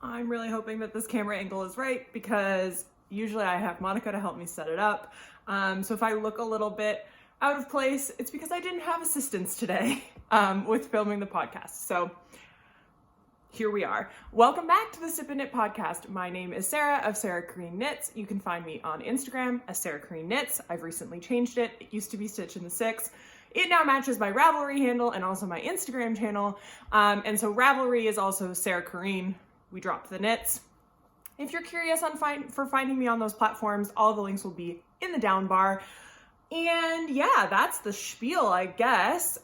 I'm really hoping that this camera angle is right because usually I have Monica to help me set it up. So if I look a little bit out of place, it's because I didn't have assistance today with filming the podcast. So here we are. Welcome back to the Sip and Knit podcast. My name is Sarah of SarahKarine Knits. You can find me on Instagram as SarahKarine Knits. I've recently changed it. It used to be Stitch in the Six. It now matches my Ravelry handle and also my Instagram channel. And so Ravelry is also SarahKarine. We dropped the knits. If you're curious on finding me on those platforms, all the links will be in the down bar. And yeah, that's the spiel, I guess.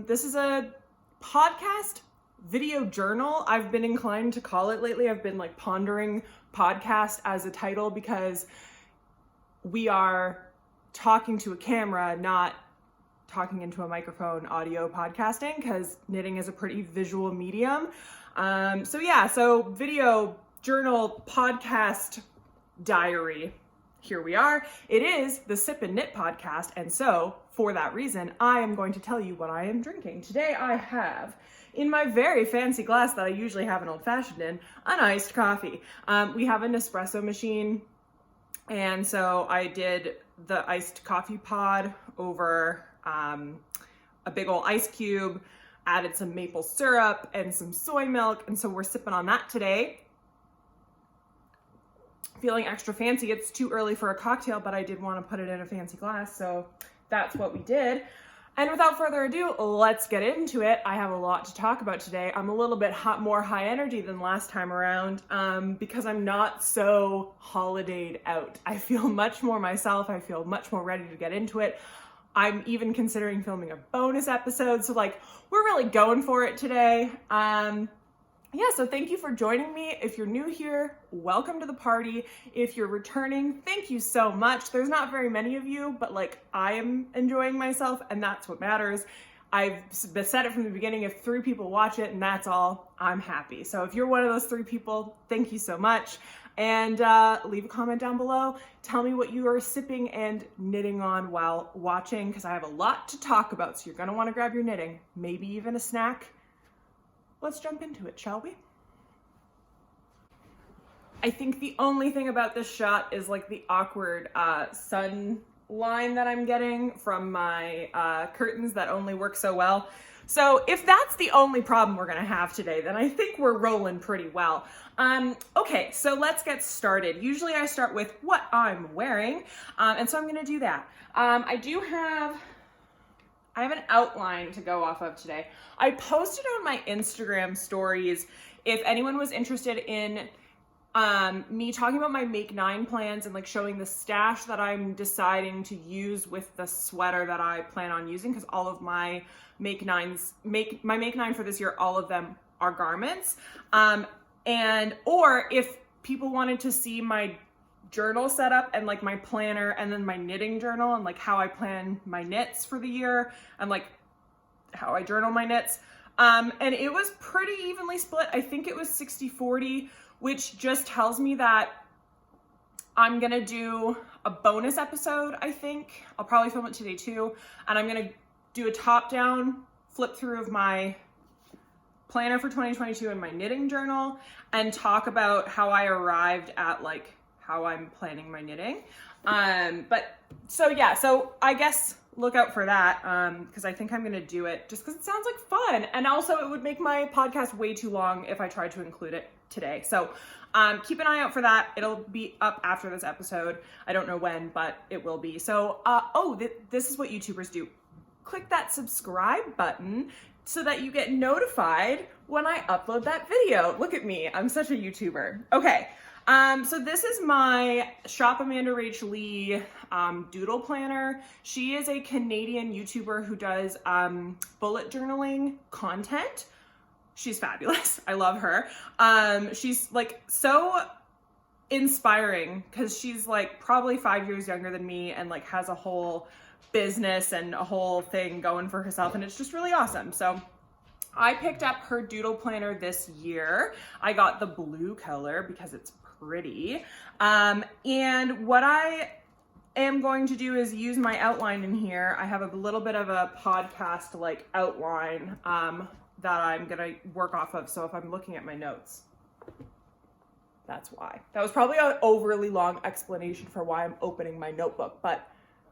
This is a podcast video journal. I've been inclined to call it lately. I've been like pondering podcast as a title because we are talking to a camera, not talking into a microphone, audio podcasting, because knitting is a pretty visual medium. So video journal podcast diary. Here we are. It is the Sip and Knit podcast. And so for that reason, I am going to tell you what I am drinking. Today I have, in my very fancy glass that I usually have an old fashioned in, an iced coffee. We have an espresso machine. And so I did the iced coffee pod over a big old ice cube, added some maple syrup and some soy milk. And so we're sipping on that today. Feeling extra fancy. It's too early for a cocktail, but I did want to put it in a fancy glass. So that's what we did. And without further ado, let's get into it. I have a lot to talk about today. I'm a little bit more high energy than last time around because I'm not so holidayed out. I feel much more myself. I feel much more ready to get into it. I'm even considering filming a bonus episode. So like, we're really going for it today. So thank you for joining me. If you're new here, welcome to the party. If you're returning, thank you so much. There's not very many of you, but like I am enjoying myself and that's what matters. I've said it from the beginning, if 3 people watch it and that's all, I'm happy. So if you're one of those 3 people, thank you so much. And leave a comment down below. Tell me what you are sipping and knitting on while watching, because I have a lot to talk about. So you're gonna wanna grab your knitting, maybe even a snack. Let's jump into it, shall we? I think the only thing about this shot is like the awkward sun line that I'm getting from my curtains that only work so well. So if that's the only problem we're gonna have today, then I think we're rolling pretty well. Okay, so let's get started. Usually I start with what I'm wearing, and so I'm gonna do that. I have an outline to go off of today. I posted on my Instagram stories if anyone was interested in me talking about my Make 9 plans and like showing the stash that I'm deciding to use with the sweater that I plan on using, because all of my Make 9 for this year, all of them are garments. Or if people wanted to see my journal setup and like my planner and then my knitting journal and like how I plan my knits for the year and like how I journal my knits. And it was pretty evenly split. I think it was 60-40, which just tells me that I'm gonna do a bonus episode, I think. I'll probably film it today too. And I'm gonna do a top-down flip through of my planner for 2022 and my knitting journal and talk about how I arrived at like how I'm planning my knitting. So I guess look out for that because I think I'm gonna do it just because it sounds like fun. And also it would make my podcast way too long if I tried to include it today. So keep an eye out for that. It'll be up after this episode. I don't know when, but it will be. So, this is what YouTubers do. Click that subscribe button so that you get notified when I upload that video. Look at me, I'm such a YouTuber. Okay, so this is my Shop Amanda Rach Lee doodle planner. She is a Canadian YouTuber who does bullet journaling content. She's fabulous. I love her. She's like so inspiring because she's like probably 5 years younger than me and like has a whole business and a whole thing going for herself, and it's just really awesome. So I picked up her doodle planner this year. I got the blue color because it's pretty. And what I am going to do is use my outline in here. I have a little bit of a podcast like outline that I'm gonna work off of. So if I'm looking at my notes, That's why. That was probably an overly long explanation for why I'm opening my notebook, but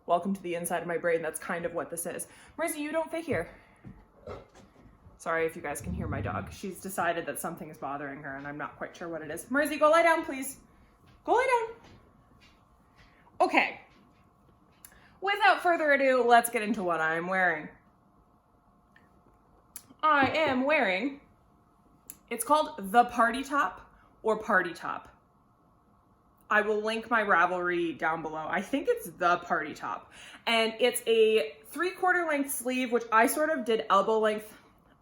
welcome to the inside of my brain. That's kind of what this is. Marcy, you don't fit here. Sorry if you guys can hear my dog. She's decided that something is bothering her and I'm not quite sure what it is. Marcy, go lie down, please. Go lie down. Okay. Without further ado, let's get into what I'm wearing. I am wearing, it's called the Party Top or Party Top. I will link my Ravelry down below. I think it's the Party Top. And it's a 3/4 length sleeve, which I sort of did elbow length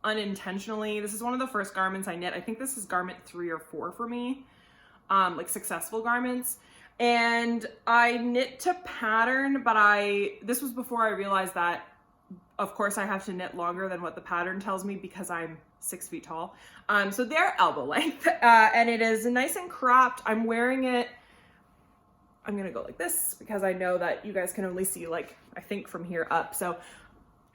unintentionally. This is one of the first garments I knit. I think this is garment 3 or 4 for me, like successful garments. And I knit to pattern, but this was before I realized that, of course, I have to knit longer than what the pattern tells me because I'm 6 feet tall. So they're elbow length, and it is nice and cropped. I'm wearing it, I'm gonna go like this because I know that you guys can only see, like, I think from here up. So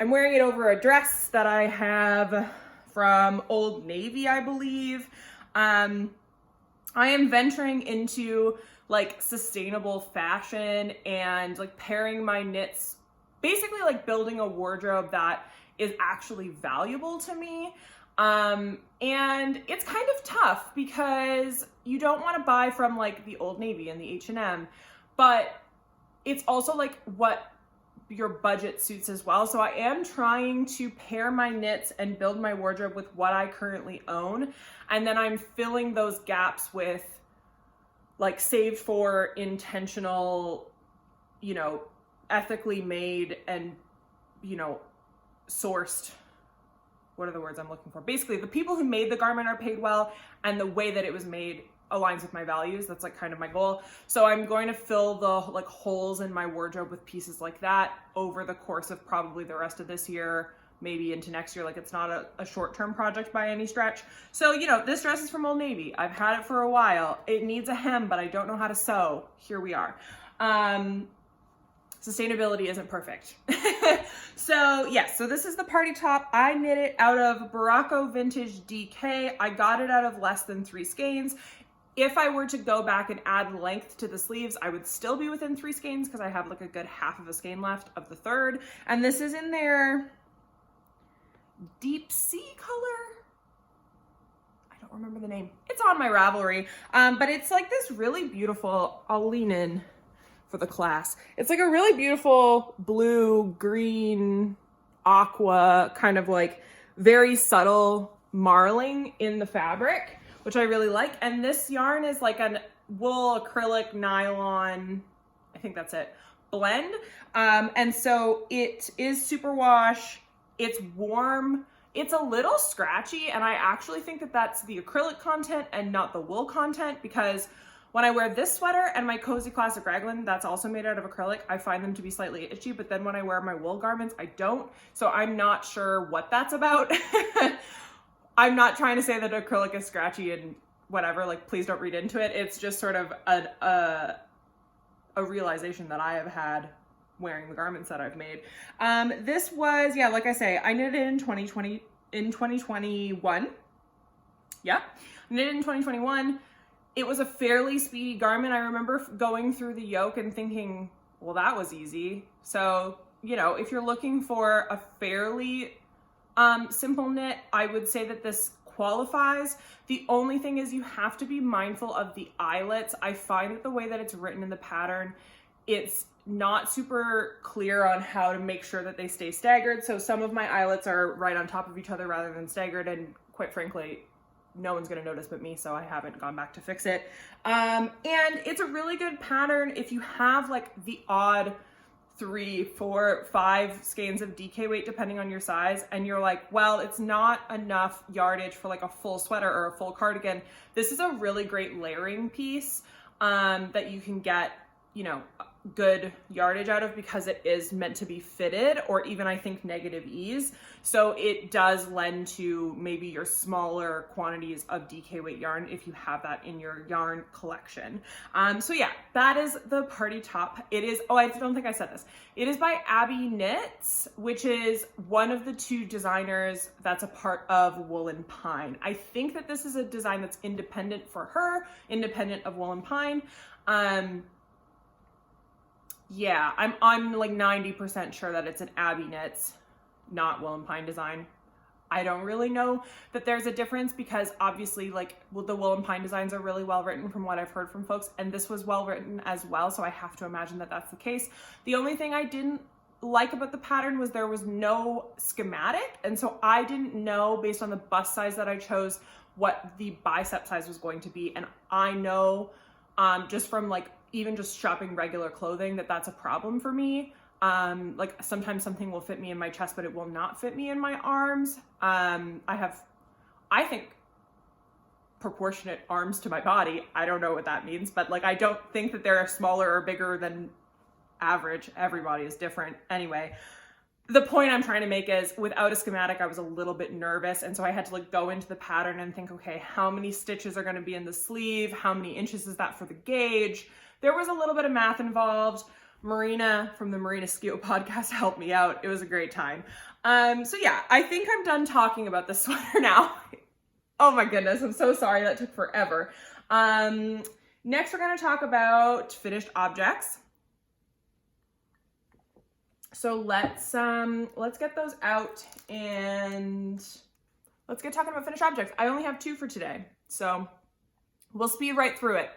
I'm wearing it over a dress that I have from Old Navy, I believe. I am venturing into like sustainable fashion and like pairing my knits, basically like building a wardrobe that is actually valuable to me. And it's kind of tough because you don't want to buy from like the Old Navy and the H&M, but it's also like what your budget suits as well. So I am trying to pair my knits and build my wardrobe with what I currently own. And then I'm filling those gaps with like saved for intentional, you know, ethically made and, you know, sourced. What are the words I'm looking for? Basically, the people who made the garment are paid well, and the way that it was made aligns with my values. That's like kind of my goal. So I'm going to fill the like holes in my wardrobe with pieces like that over the course of probably the rest of this year, maybe into next year. Like, it's not a short-term project by any stretch. So, you know, this dress is from Old Navy. I've had it for a while. It needs a hem, but I don't know how to sew. Here we are. Sustainability isn't perfect. So yes, so this is the Party Top. I knit it out of Baracco Vintage DK. I got it out of less than 3 skeins. If I were to go back and add length to the sleeves, I would still be within 3 skeins because I have like a good half of a skein left of the 3rd. And this is in their deep sea color. I don't remember the name. It's on my Ravelry, but it's like this really beautiful, I'll lean in for the class. It's like a really beautiful blue, green, aqua, kind of like very subtle marling in the fabric, which I really like. And this yarn is like an wool, acrylic, nylon, I think that's it, blend. And so it is superwash. It's warm. It's a little scratchy, and I actually think that that's the acrylic content and not the wool content, because when I wear this sweater and my Cozy Classic Raglan, that's also made out of acrylic, I find them to be slightly itchy, but then when I wear my wool garments, I don't. So I'm not sure what that's about. I'm not trying to say that acrylic is scratchy and whatever, like, please don't read into it. It's just sort of a realization that I have had wearing the garments that I've made. This was, yeah, like I say, I knitted it in 2021. Yeah, I knitted it in 2021. It was a fairly speedy garment. I remember going through the yoke and thinking, well, that was easy. So, you know, if you're looking for a fairly simple knit, I would say that this qualifies. The only thing is you have to be mindful of the eyelets. I find that the way that it's written in the pattern, it's not super clear on how to make sure that they stay staggered. So some of my eyelets are right on top of each other rather than staggered, and quite frankly, no one's gonna notice but me, so I haven't gone back to fix it. And it's a really good pattern if you have like the odd 3, 4, 5 skeins of DK weight depending on your size, and you're like, well, it's not enough yardage for like a full sweater or a full cardigan. This is a really great layering piece that you can get, you know, good yardage out of because it is meant to be fitted, or even I think negative ease. So it does lend to maybe your smaller quantities of DK weight yarn if you have that in your yarn collection. So yeah, that is the party top. It is, oh, I don't think I said this. It is by Abby Knits, which is one of the two designers that's a part of Woolen Pine. I think that this is a design that's independent for her, independent of Woolen Pine. Yeah, I'm like 90% sure that it's an Abby Knits, not Woolen Pine design. I don't really know that there's a difference because obviously like the Woolen Pine designs are really well written from what I've heard from folks, and this was well written as well, so I have to imagine that that's the case. The only thing I didn't like about the pattern was there was no schematic, and so I didn't know based on the bust size that I chose what the bicep size was going to be, and I know just from like even just shopping regular clothing that that's a problem for me. Like sometimes something will fit me in my chest, but it will not fit me in my arms. I think, proportionate arms to my body. I don't know what that means, but like, I don't think that they're smaller or bigger than average. Everybody is different. Anyway, the point I'm trying to make is without a schematic, I was a little bit nervous. And so I had to like go into the pattern and think, okay, how many stitches are going to be in the sleeve? How many inches is that for the gauge? There was a little bit of math involved. Marina from the Marina Skew podcast helped me out. It was a great time. So yeah, I think I'm done talking about this sweater now. Oh my goodness, I'm so sorry that took forever. Next, we're going to talk about finished objects. So let's get those out and let's get talking about finished objects. I only have 2 for today, so we'll speed right through it.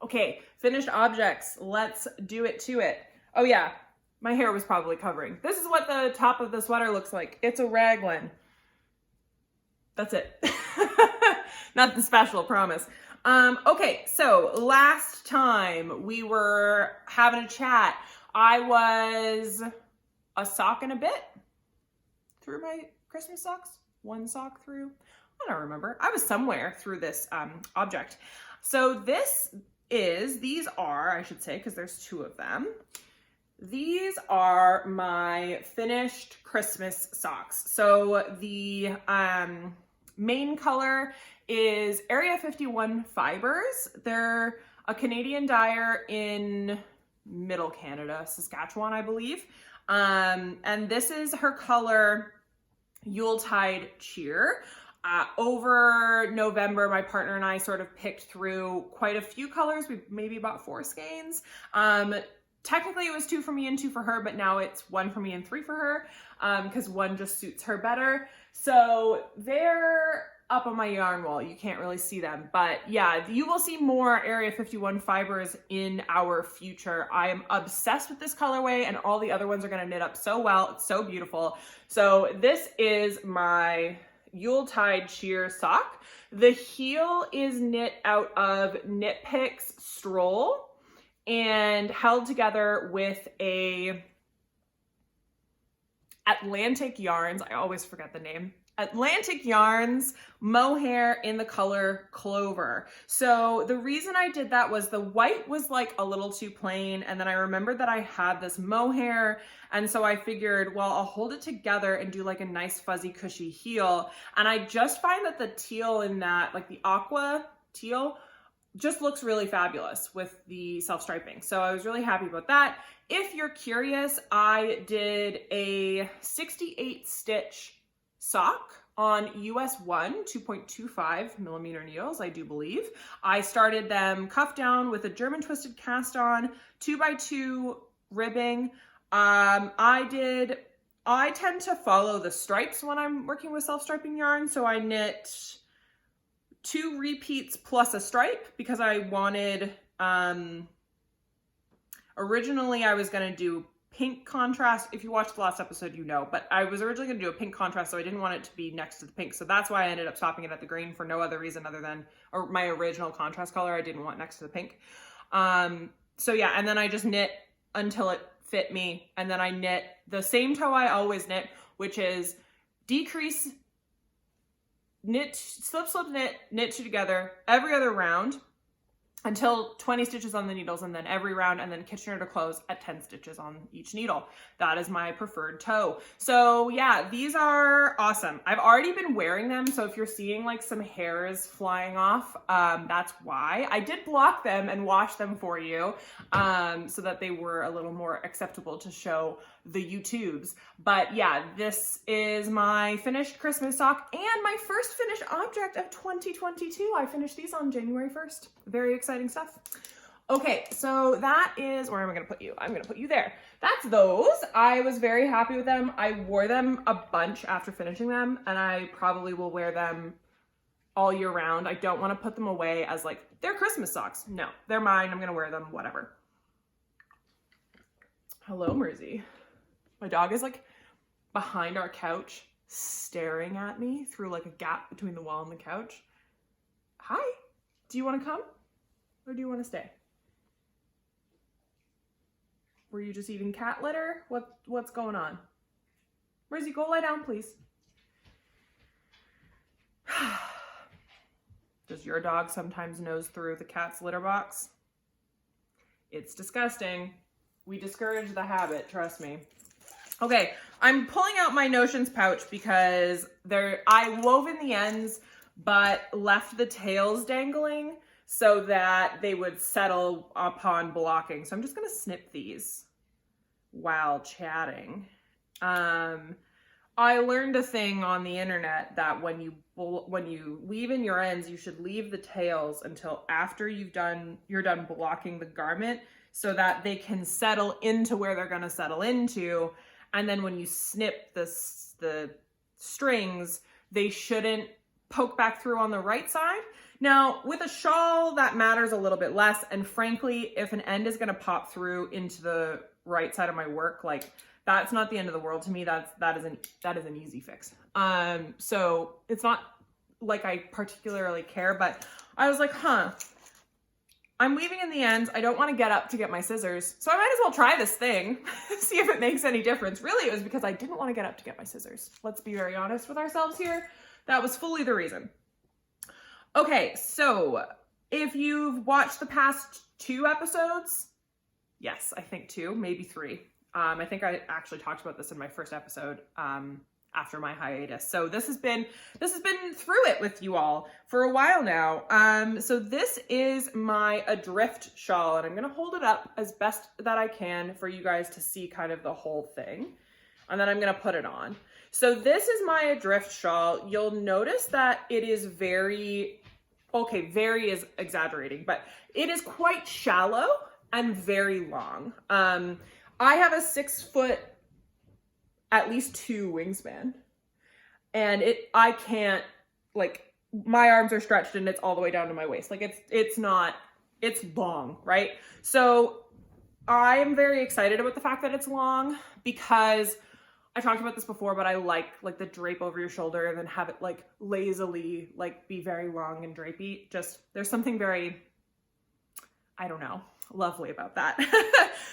Okay, finished objects. Let's do it to it. Oh yeah, my hair was probably covering. This is what the top of the sweater looks like. It's a raglan. That's it. Nothing special, promise. Okay, so last time we were having a chat, I was a sock and a bit through my Christmas socks. 1 sock through. I don't remember. I was somewhere through this object. So these are, I should say, because there's 2 of them. These are my finished Christmas socks. So the main color is Area 51 fibers. They're a Canadian dyer in Middle Canada, Saskatchewan, I believe. And this is her color Yuletide Cheer. Over November, my partner and I sort of picked through quite a few colors. We maybe bought 4 skeins. Technically it was 2 for me and 2 for her, but now it's 1 for me and 3 for her because 1 just suits her better. So they're up on my yarn wall. You can't really see them, but yeah, you will see more Area 51 fibers in our future. I am obsessed with this colorway and all the other ones are going to knit up so well. It's so beautiful. So this is my Yuletide Cheer sock. The heel is knit out of Knit Picks Stroll and held together with a Atlantic Yarns, I always forget the name, Atlantic Yarns mohair in the color Clover. So the reason I did that was the white was like a little too plain, and then I remembered that I had this mohair, and so I figured, well, I'll hold it together and do like a nice fuzzy cushy heel. And I just find that the teal in that, like the aqua teal, just looks really fabulous with the self-striping. So I was really happy about that. If you're curious, I did a 68 stitch sock on US 1 2.25 millimeter needles, I do believe. I started them cuff down with a German twisted cast on 2x2 ribbing. I tend to follow the stripes when I'm working with self-striping yarn. So I knit 2 repeats plus a stripe because I wanted, originally I was going to do pink contrast. If you watched the last episode, you know, but I was originally going to do a pink contrast, so I didn't want it to be next to the pink. So that's why I ended up stopping it at the green for no other reason other than my original contrast color I didn't want next to the pink. So yeah, and then I just knit until it fit me. And then I knit the same toe I always knit, which is decrease, knit, slip, slip, knit, knit 2 together every other round. until 20 stitches on the needles, and then every round, and then Kitchener to close at 10 stitches on each needle. That is my preferred toe. So yeah, these are awesome. I've already been wearing them, so if you're seeing like some hairs flying off, that's why. I did block them and wash them for you, so that they were a little more acceptable to show the YouTubes. But yeah, this is my finished Christmas sock and my first finished object of 2022. I finished these on January 1st. Very exciting stuff. Okay, so that is, where am I gonna put you? I'm gonna put you there. That's those. I was very happy with them. I wore them a bunch after finishing them, and I probably will wear them all year round. I don't wanna put them away as like, they're Christmas socks. No, they're mine. I'm gonna wear them, whatever. Hello, Mersey. My dog is like behind our couch staring at me through like a gap between the wall and the couch. Hi, do you want to come or do you want to stay? Were you just eating cat litter? What's going on? Mersey, go lie down, please. Does your dog sometimes nose through the cat's litter box? It's disgusting. We discourage the habit, trust me. Okay, I'm pulling out my notions pouch because I wove in the ends but left the tails dangling so that they would settle upon blocking. So I'm just gonna snip these while chatting. I learned a thing on the internet that when you weave in your ends, you should leave the tails until after you're done blocking the garment so that they can settle into where they're gonna settle into. And then when you snip the strings, they shouldn't poke back through on the right side. Now, with a shawl, that matters a little bit less. And frankly, if an end is gonna pop through into the right side of my work, like that's not the end of the world to me. That is an easy fix. So it's not like I particularly care, but I was like, I'm weaving in the ends. I don't want to get up to get my scissors, so I might as well try this thing, see if it makes any difference. Really, it was because I didn't want to get up to get my scissors. Let's be very honest with ourselves here. That was fully the reason. Okay, so if you've watched the past 2 episodes, yes, I think 2, maybe 3. I think I actually talked about this in my first episode after my hiatus. So this has been through it with you all for a while now. So this is my Adrift shawl, and I'm gonna hold it up as best that I can for you guys to see kind of the whole thing. And then I'm gonna put it on. So this is my Adrift shawl. You'll notice that it is very is exaggerating, but it is quite shallow and very long. I have a 6 foot, at least 2 wingspan, and I can't, like, my arms are stretched and it's all the way down to my waist. Like it's long, right? So I am very excited about the fact that it's long because I talked about this before, but I like the drape over your shoulder and then have it like lazily, like be very long and drapey. Just, there's something very, I don't know, lovely about that.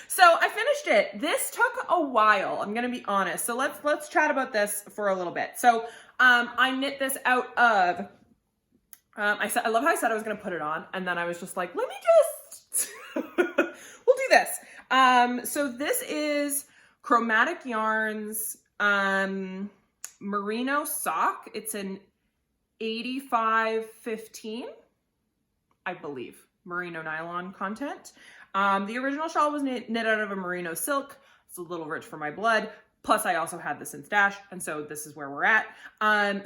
So I finished it. This took a while, I'm gonna be honest. So let's chat about this for a little bit. So I knit this out of, I love how I said I was gonna put it on, and then I was just like, let me just, we'll do this. So this is Chromatic Yarns merino sock. It's an 85-15, I believe, merino nylon content. The original shawl was knit out of a merino silk. It's a little rich for my blood. Plus I also had this in stash, and so this is where we're at.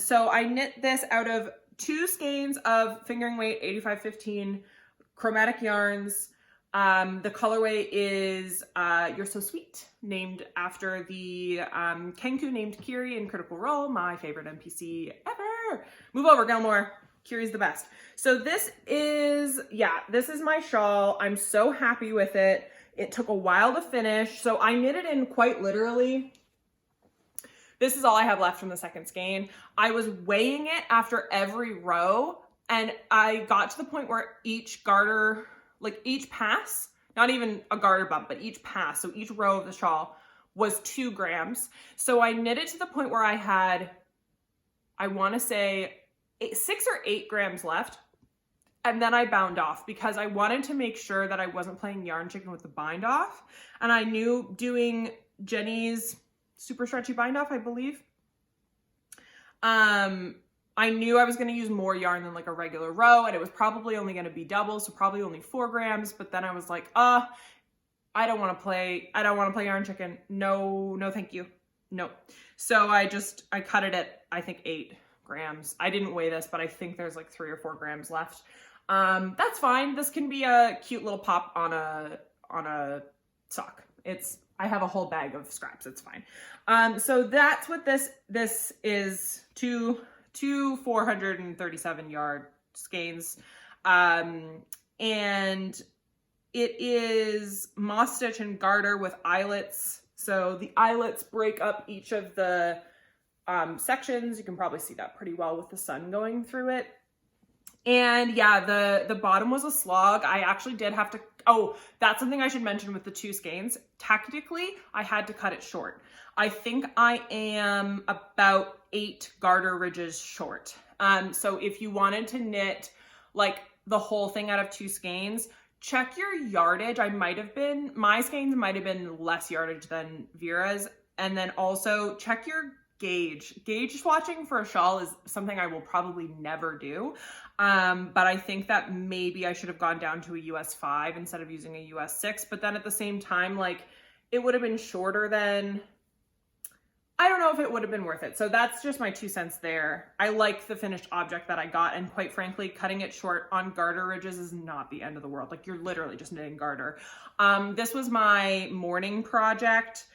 So I knit this out of 2 skeins of fingering weight 85-15 Chromatic Yarns. The colorway is You're So Sweet, named after the Kenku named Kiri in Critical Role, my favorite NPC ever. Move over, Gilmore. Kiri's the best. So this is my shawl. I'm so happy with it. It took a while to finish. So I knit it in quite literally. This is all I have left from the second skein. I was weighing it after every row, and I got to the point where each garter, like each pass, not even a garter bump, but each pass, so each row of the shawl was 2 grams. So I knit it to the point where I had, I want to say 6 or 8 grams left. and then I bound off because I wanted to make sure that I wasn't playing yarn chicken with the bind off. And I knew doing Jenny's super stretchy bind off, I believe, I knew I was going to use more yarn than like a regular row, and it was probably only going to be double, so probably only 4 grams. But then I was like, I don't want to play yarn chicken. No, thank you. No. So I cut it at, I think, 8 grams. I didn't weigh this, but I think there's like 3 or 4 grams left. That's fine. This can be a cute little pop on a sock. I have a whole bag of scraps. It's fine. So that's what this is. Two 437 yard skeins. And it is moss stitch and garter with eyelets. So the eyelets break up each of the sections. You can probably see that pretty well with the sun going through it. And yeah, the bottom was a slog. I actually did have to, that's something I should mention with the 2 skeins. Technically, I had to cut it short. I think I am about 8 garter ridges short. So if you wanted to knit like the whole thing out of 2 skeins, check your yardage. My skeins might have been less yardage than Vera's. And then also check your gauge. Gauge swatching for a shawl is something I will probably never do. But I think that maybe I should have gone down to a US 5 instead of using a US 6. But then at the same time, like, it would have been shorter than, I don't know if it would have been worth it. So that's just my 2 cents there. I like the finished object that I got. And quite frankly, cutting it short on garter ridges is not the end of the world. Like, you're literally just knitting garter. This was my morning project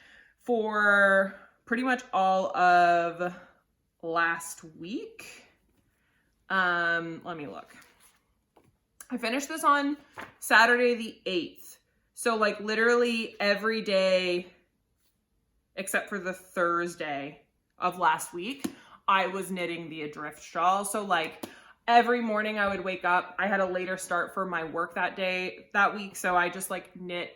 for pretty much all of last week. Let me look. I finished this on Saturday the 8th. So like literally every day except for the Thursday of last week, I was knitting the Adrift Shawl. So like every morning I would wake up. I had a later start for my work that week. So I just like knit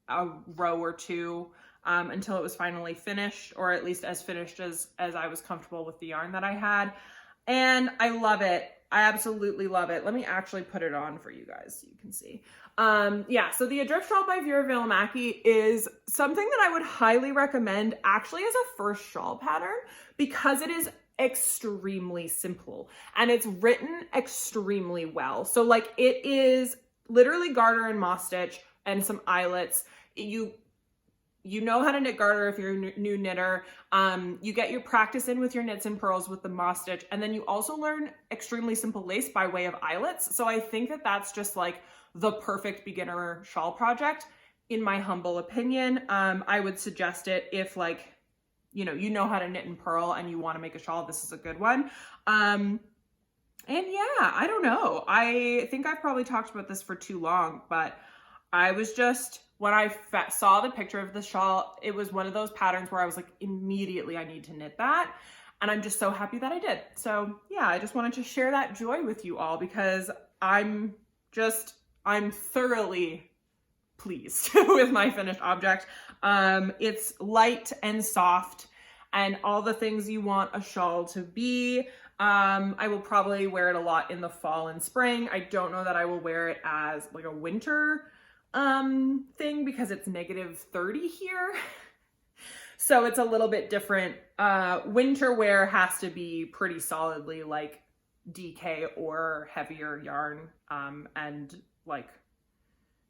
a row or 2 until it was finally finished, or at least as finished as I was comfortable with the yarn that I had. And I love it. I absolutely love it. Let me actually put it on for you guys so you can see. Yeah, so the Adrift Shawl by Vera Vilamaki is something that I would highly recommend actually as a first shawl pattern because it is extremely simple and it's written extremely well. So like it is literally garter and moss stitch and some eyelets. You know how to knit garter if you're a new knitter. You get your practice in with your knits and purls with the moss stitch, and then you also learn extremely simple lace by way of eyelets. So I think that that's just like the perfect beginner shawl project, in my humble opinion. I would suggest it if like, you know how to knit and purl and you want to make a shawl, this is a good one. And yeah, I don't know. I think I've probably talked about this for too long, but I was just, when I saw the picture of the shawl, it was one of those patterns where I was like, immediately I need to knit that. And I'm just so happy that I did. So yeah, I just wanted to share that joy with you all because I'm thoroughly pleased with my finished object. It's light and soft and all the things you want a shawl to be. I will probably wear it a lot in the fall and spring. I don't know that I will wear it as like a winter thing because it's -30 here. So it's a little bit different. Winter wear has to be pretty solidly like DK or heavier yarn. And like,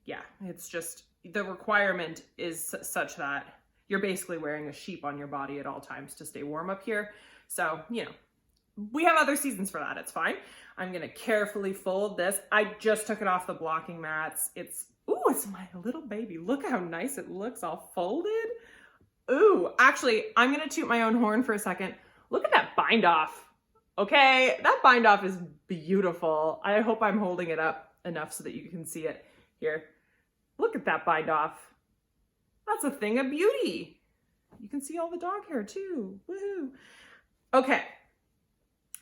yeah, it's just, the requirement is such that you're basically wearing a sheep on your body at all times to stay warm up here. So, we have other seasons for that. It's fine. I'm going to carefully fold this. I just took it off the blocking mats. It's my little baby. Look how nice it looks all folded. Ooh, actually, I'm going to toot my own horn for a second. Look at that bind off. Okay, that bind off is beautiful. I hope I'm holding it up enough so that you can see it here. Look at that bind off. That's a thing of beauty. You can see all the dog hair too. Woohoo. Okay,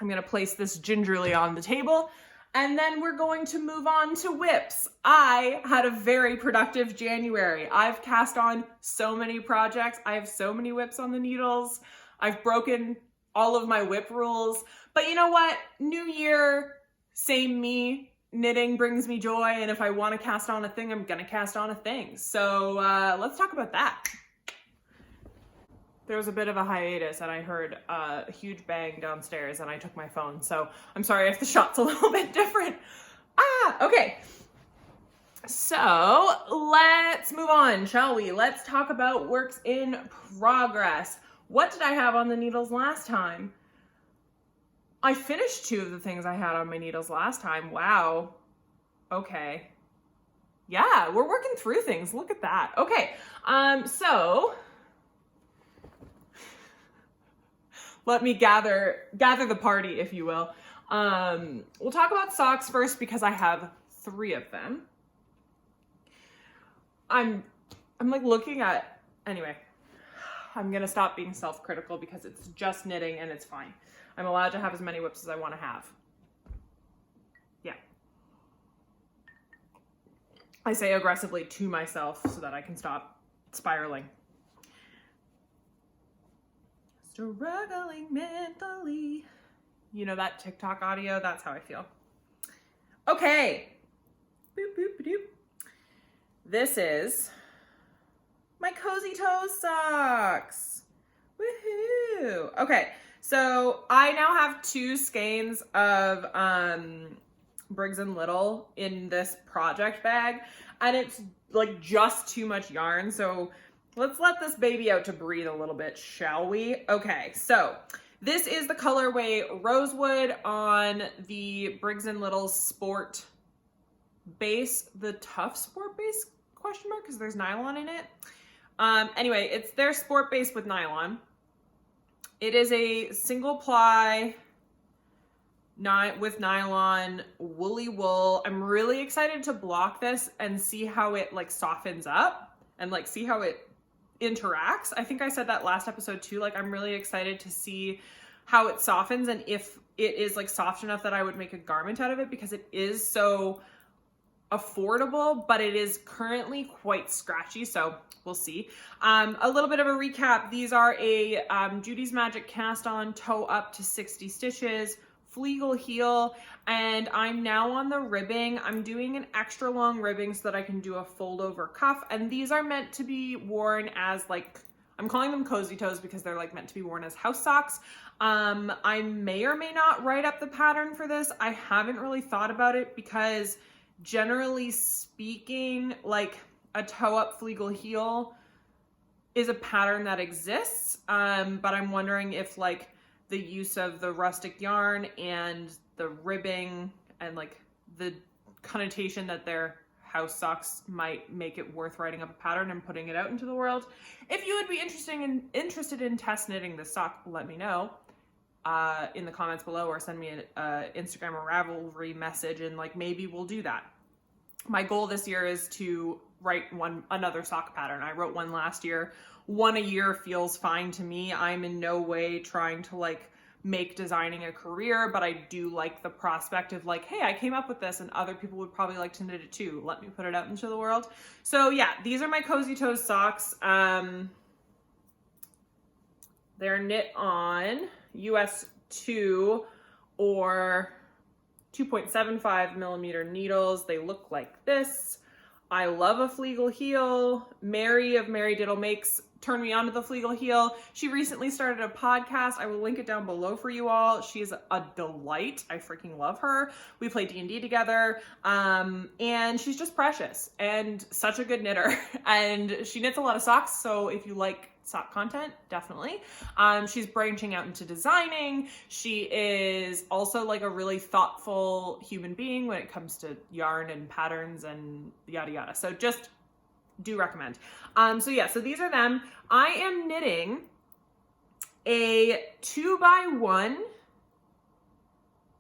I'm going to place this gingerly on the table. And then we're going to move on to whips. I had a very productive January. I've cast on so many projects. I have so many whips on the needles. I've broken all of my whip rules. But you know what? New year, same me. knitting brings me joy, and if I want to cast on a thing, I'm gonna cast on a thing. So let's talk about that. There was a bit of a hiatus and I heard a huge bang downstairs and I took my phone. So I'm sorry if the shot's a little bit different. Okay. So let's move on, shall we? Let's talk about works in progress. What did I have on the needles last time? I finished 2 of the things I had on my needles last time. Wow. Okay. Yeah, we're working through things. Look at that. Okay. So let me gather the party, if you will. We'll talk about socks first because I have 3 of them. I'm like looking at, anyway, I'm gonna stop being self-critical because it's just knitting and it's fine. I'm allowed to have as many whips as I want to have. Yeah. I say aggressively to myself so that I can stop spiraling. Struggling mentally. You know that TikTok audio? That's how I feel. Okay. Boop, boop, boop. This is my Cozy Toes socks. Woohoo. Okay. So I now have 2 skeins of Briggs & Little in this project bag, and it's like just too much yarn. So let's let this baby out to breathe a little bit, shall we? Okay, so this is the colorway Rosewood on the Briggs & Little Sport base, the Tough Sport base, question mark, because there's nylon in it. Anyway, it's their sport base with nylon. It is a single ply with nylon woolly wool. I'm really excited to block this and see how it like softens up and like see how it interacts. I think I said that last episode too. Like I'm really excited to see how it softens and if it is like soft enough that I would make a garment out of it, because it is so affordable, but it is currently quite scratchy. So we'll see. A little bit of a recap. These are a Judy's Magic cast on toe up to 60 stitches, Fleagle heel, and I'm now on the ribbing. I'm doing an extra long ribbing so that I can do a fold over cuff, and these are meant to be worn as like, I'm calling them Cozy Toes because they're like meant to be worn as house socks. I may or may not write up the pattern for this. I haven't really thought about it because generally speaking, like a toe up Fleagle heel is a pattern that exists, but I'm wondering if like the use of the rustic yarn and the ribbing and like the connotation that they're house socks might make it worth writing up a pattern and putting it out into the world. If you would be interested in test knitting this sock, let me know in the comments below, or send me an Instagram or Ravelry message, and like maybe we'll do that. My goal this year is to write another sock pattern. I wrote one last year. One a year feels fine to me. I'm in no way trying to like make designing a career, but I do like the prospect of like, hey, I came up with this and other people would probably like to knit it too. Let me put it out into the world. So yeah, these are my Cozy Toes socks. They're knit on US 2 or 2.75 millimeter needles. They look like this. I love a Fleagle heel. Mary of Mary Diddle Makes turned me on to the Fleagle heel. She recently started a podcast. I will link it down below for you all. She is a delight. I freaking love her. We play D&D together, and she's just precious and such a good knitter. And she knits a lot of socks, so if you like sock content, definitely. She's branching out into designing. She is also like a really thoughtful human being when it comes to yarn and patterns and yada yada. So just do recommend. So yeah, so these are them. I am knitting a 2x1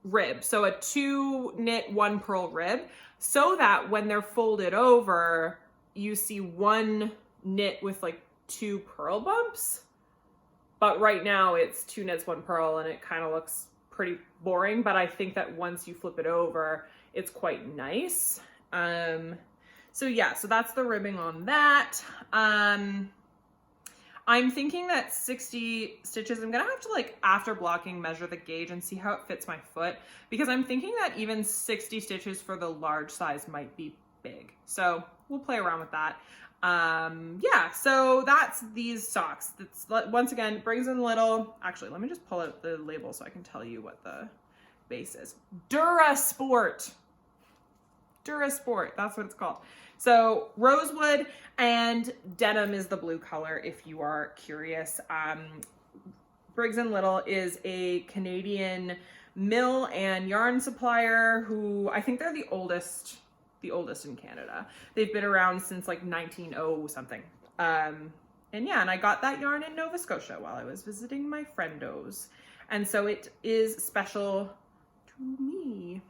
rib. So a 2 knit 1 purl rib, so that when they're folded over, you see one knit with like 2 purl bumps. But right now it's 2 knits 1 purl and it kind of looks pretty boring, but I think that once you flip it over, it's quite nice. So yeah, so that's the ribbing on that. I'm thinking that 60 stitches, I'm gonna have to like, after blocking, measure the gauge and see how it fits my foot, because I'm thinking that even 60 stitches for the large size might be big. So we'll play around with that. Yeah, so that's these socks. That's, once again, brings in little, actually, let me just pull out the label so I can tell you what the base is. Durasport. Durasport, that's what it's called. So rosewood and denim is the blue color if you are curious. Briggs & Little is a Canadian mill and yarn supplier who I think they're the oldest in Canada. They've been around since like 1900 something. And yeah, and I got that yarn in Nova Scotia while I was visiting my friendos. And so it is special to me.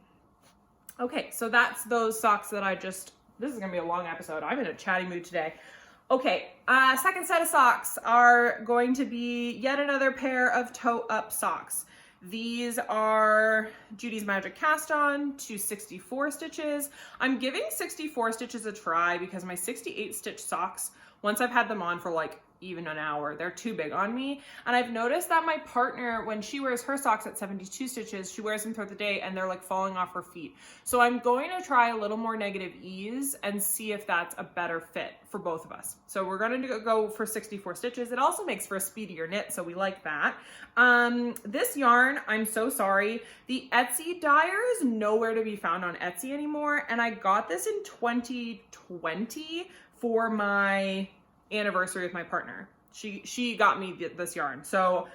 Okay, so that's those socks that this is gonna be a long episode. I'm in a chatty mood today. Okay, second set of socks are going to be yet another pair of toe-up socks. These are Judy's Magic Cast On to 64 stitches. I'm giving 64 stitches a try because my 68 stitch socks, once I've had them on for like even an hour, they're too big on me. And I've noticed that my partner, when she wears her socks at 72 stitches, she wears them throughout the day and they're like falling off her feet. So I'm going to try a little more negative ease and see if that's a better fit for both of us. So we're going to go for 64 stitches. It also makes for a speedier knit, so we like that. This yarn, I'm so sorry. The Etsy dyer is nowhere to be found on Etsy anymore. And I got this in 2020 for my anniversary with my partner. She got me this yarn. So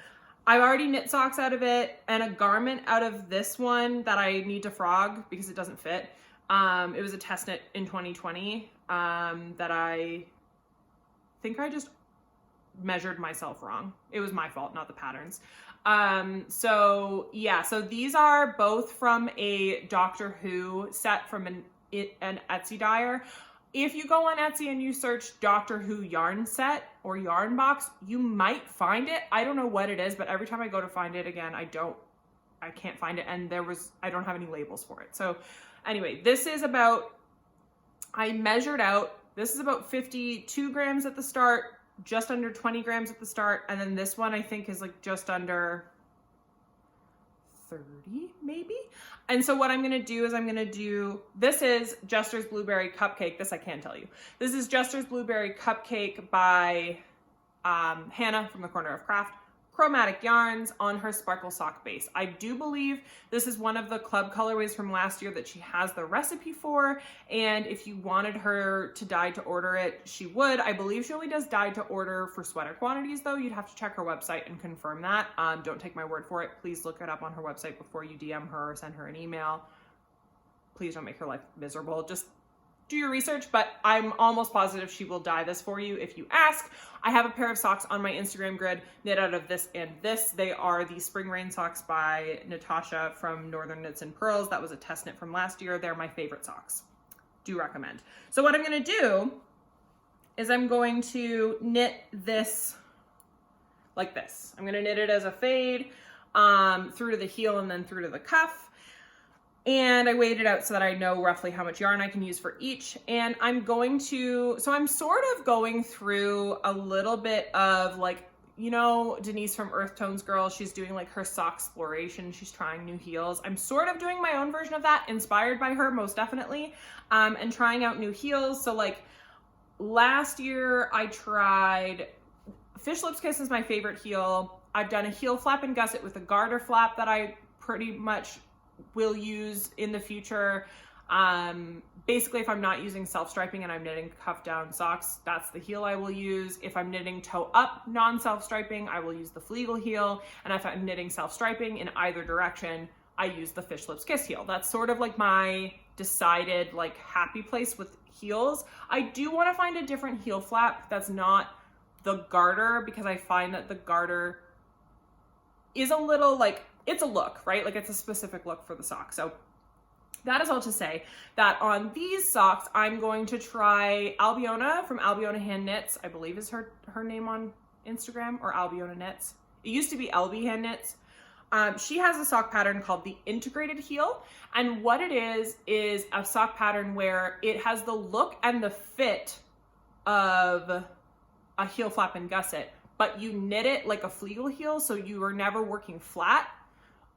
I've already knit socks out of it and a garment out of this one that I need to frog because it doesn't fit. It was a test knit in 2020 that I think I just measured myself wrong. It was my fault, not the patterns. So yeah, so these are both from a Doctor Who set from an Etsy dyer. If you go on Etsy and you search Doctor Who yarn set or yarn box, you might find it. I don't know what it is, but every time I go to find it again, I can't find it. And I don't have any labels for it. So anyway, I measured out, this is about 52 grams at the start, just under 20 grams at the start. And then this one I think is like just under 30 maybe. And so what I'm going to do is this is Jester's Blueberry Cupcake. This I can tell you. This is Jester's Blueberry Cupcake by Hannah from the Corner of Craft. Chromatic yarns on her sparkle sock base. I do believe this is one of the club colorways from last year that she has the recipe for, and if you wanted her to dye to order it, she would. I believe she only does dye to order for sweater quantities though. You'd have to check her website and confirm that. Don't take my word for it. Please look it up on her website before you DM her or send her an email. Please don't make her life miserable. Just do your research, but I'm almost positive she will dye this for you if you ask. I have a pair of socks on my Instagram grid knit out of this and this. They are the Spring Rain socks by Natasha from Northern Knits and Pearls. That was a test knit from last year. They're my favorite socks. Do recommend. So what I'm going to do is I'm going to knit this like this. I'm going to knit it as a fade through to the heel and then through to the cuff. And I weighed it out so that I know roughly how much yarn I can use for each. And I'm sort of going through a little bit of like, you know, Denise from Earth Tones Girl, she's doing like her sock exploration. She's trying new heels. I'm sort of doing my own version of that, inspired by her most definitely, and trying out new heels. So like last year I tried, Fish Lips Kiss is my favorite heel. I've done a heel flap and gusset with a garter flap that I pretty much will use in the future. Basically, if I'm not using self-striping and I'm knitting cuff down socks, that's the heel I will use. If I'm knitting toe up non-self-striping, I will use the Fleagle heel. And if I'm knitting self-striping in either direction, I use the Fish Lips Kiss heel. That's sort of like my decided like happy place with heels. I do want to find a different heel flap that's not the garter, because I find that the garter is a little like, it's a look, right? Like it's a specific look for the sock. So that is all to say that on these socks, I'm going to try Albiona from Albiona Hand Knits. I believe is her name on Instagram, or Albiona Knits. It used to be LB Hand Knits. She has a sock pattern called the Integrated Heel. And what it is a sock pattern where it has the look and the fit of a heel flap and gusset, but you knit it like a Flegel heel, so you are never working flat.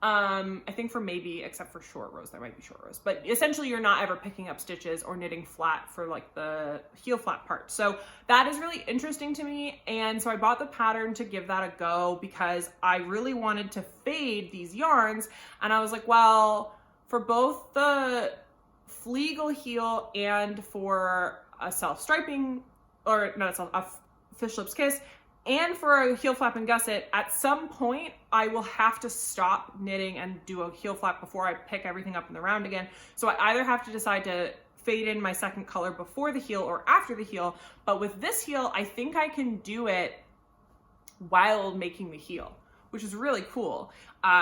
I think for maybe, except for short rows, there might be short rows, but essentially you're not ever picking up stitches or knitting flat for like the heel flat part. So that is really interesting to me. And so I bought the pattern to give that a go because I really wanted to fade these yarns. And I was like, well, for both the Flegel heel and for a self-striping, or not a fish lips kiss, and for a heel flap and gusset, at some point I will have to stop knitting and do a heel flap before I pick everything up in the round again. So I either have to decide to fade in my second color before the heel or after the heel. But with this heel, I think I can do it while making the heel, which is really cool.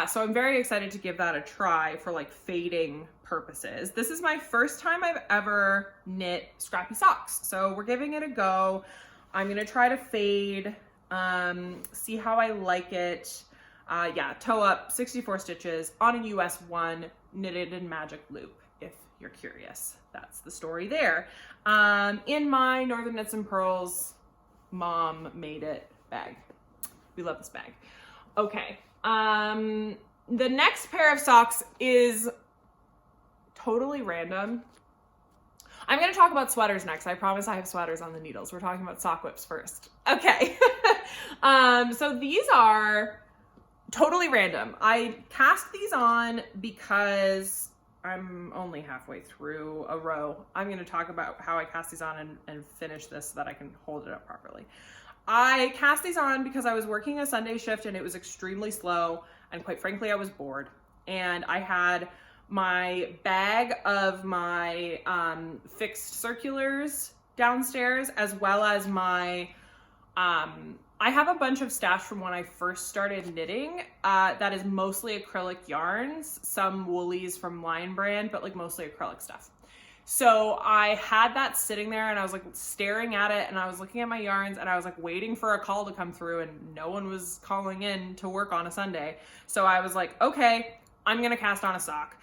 So I'm very excited to give that a try for like fading purposes. This is my first time I've ever knit scrappy socks, so we're giving it a go. I'm gonna try to fade, see how I like it. Yeah, toe up, 64 stitches on a US 1, knitted in magic loop, if you're curious. That's the story there. In my Northern Knits and Pearls mom made it bag. We love this bag. Okay, the next pair of socks is totally random. I'm going to talk about sweaters next. I promise I have sweaters on the needles. We're talking about sock whips first. Okay. So these are totally random. I cast these on because I'm only halfway through a row. I'm going to talk about how I cast these on and finish this so that I can hold it up properly. I cast these on because I was working a Sunday shift and it was extremely slow. And quite frankly, I was bored. And I had my bag of my fixed circulars downstairs, as well as my, I have a bunch of stash from when I first started knitting that is mostly acrylic yarns, some woolies from Lion Brand, but like mostly acrylic stuff. So I had that sitting there and I was like staring at it and I was looking at my yarns and I was like waiting for a call to come through and no one was calling in to work on a Sunday. So I was like, okay, I'm gonna cast on a sock.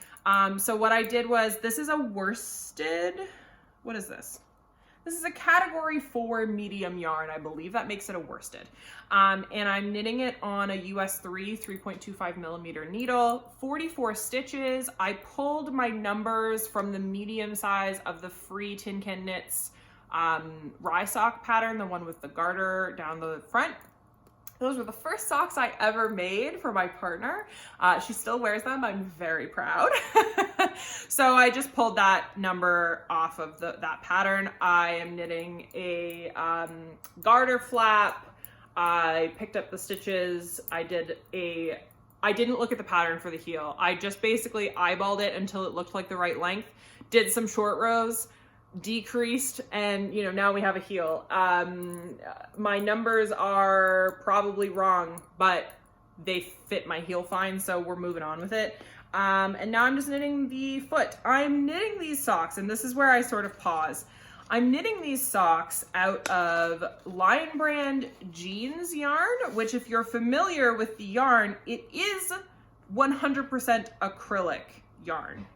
So what I did was, this is a worsted, what is this? This is a category 4 medium yarn. I believe that makes it a worsted. And I'm knitting it on a US 3.25 millimeter needle, 44 stitches. I pulled my numbers from the medium size of the free Tin Can Knits rye sock pattern, the one with the garter down the front. Those were the first socks I ever made for my partner. She still wears them. I'm very proud. So I just pulled that number off of that pattern. I am knitting a garter flap. I picked up the stitches. I didn't look at the pattern for the heel. I just basically eyeballed it until it looked like the right length. Did some short rows, decreased, and you know, now we have a heel. My numbers are probably wrong, but they fit my heel fine, so we're moving on with it. And now I'm just knitting the foot. I'm knitting these socks, and this is where I sort of pause. I'm knitting these socks out of Lion Brand jeans yarn, which if you're familiar with the yarn, it is 100% acrylic yarn.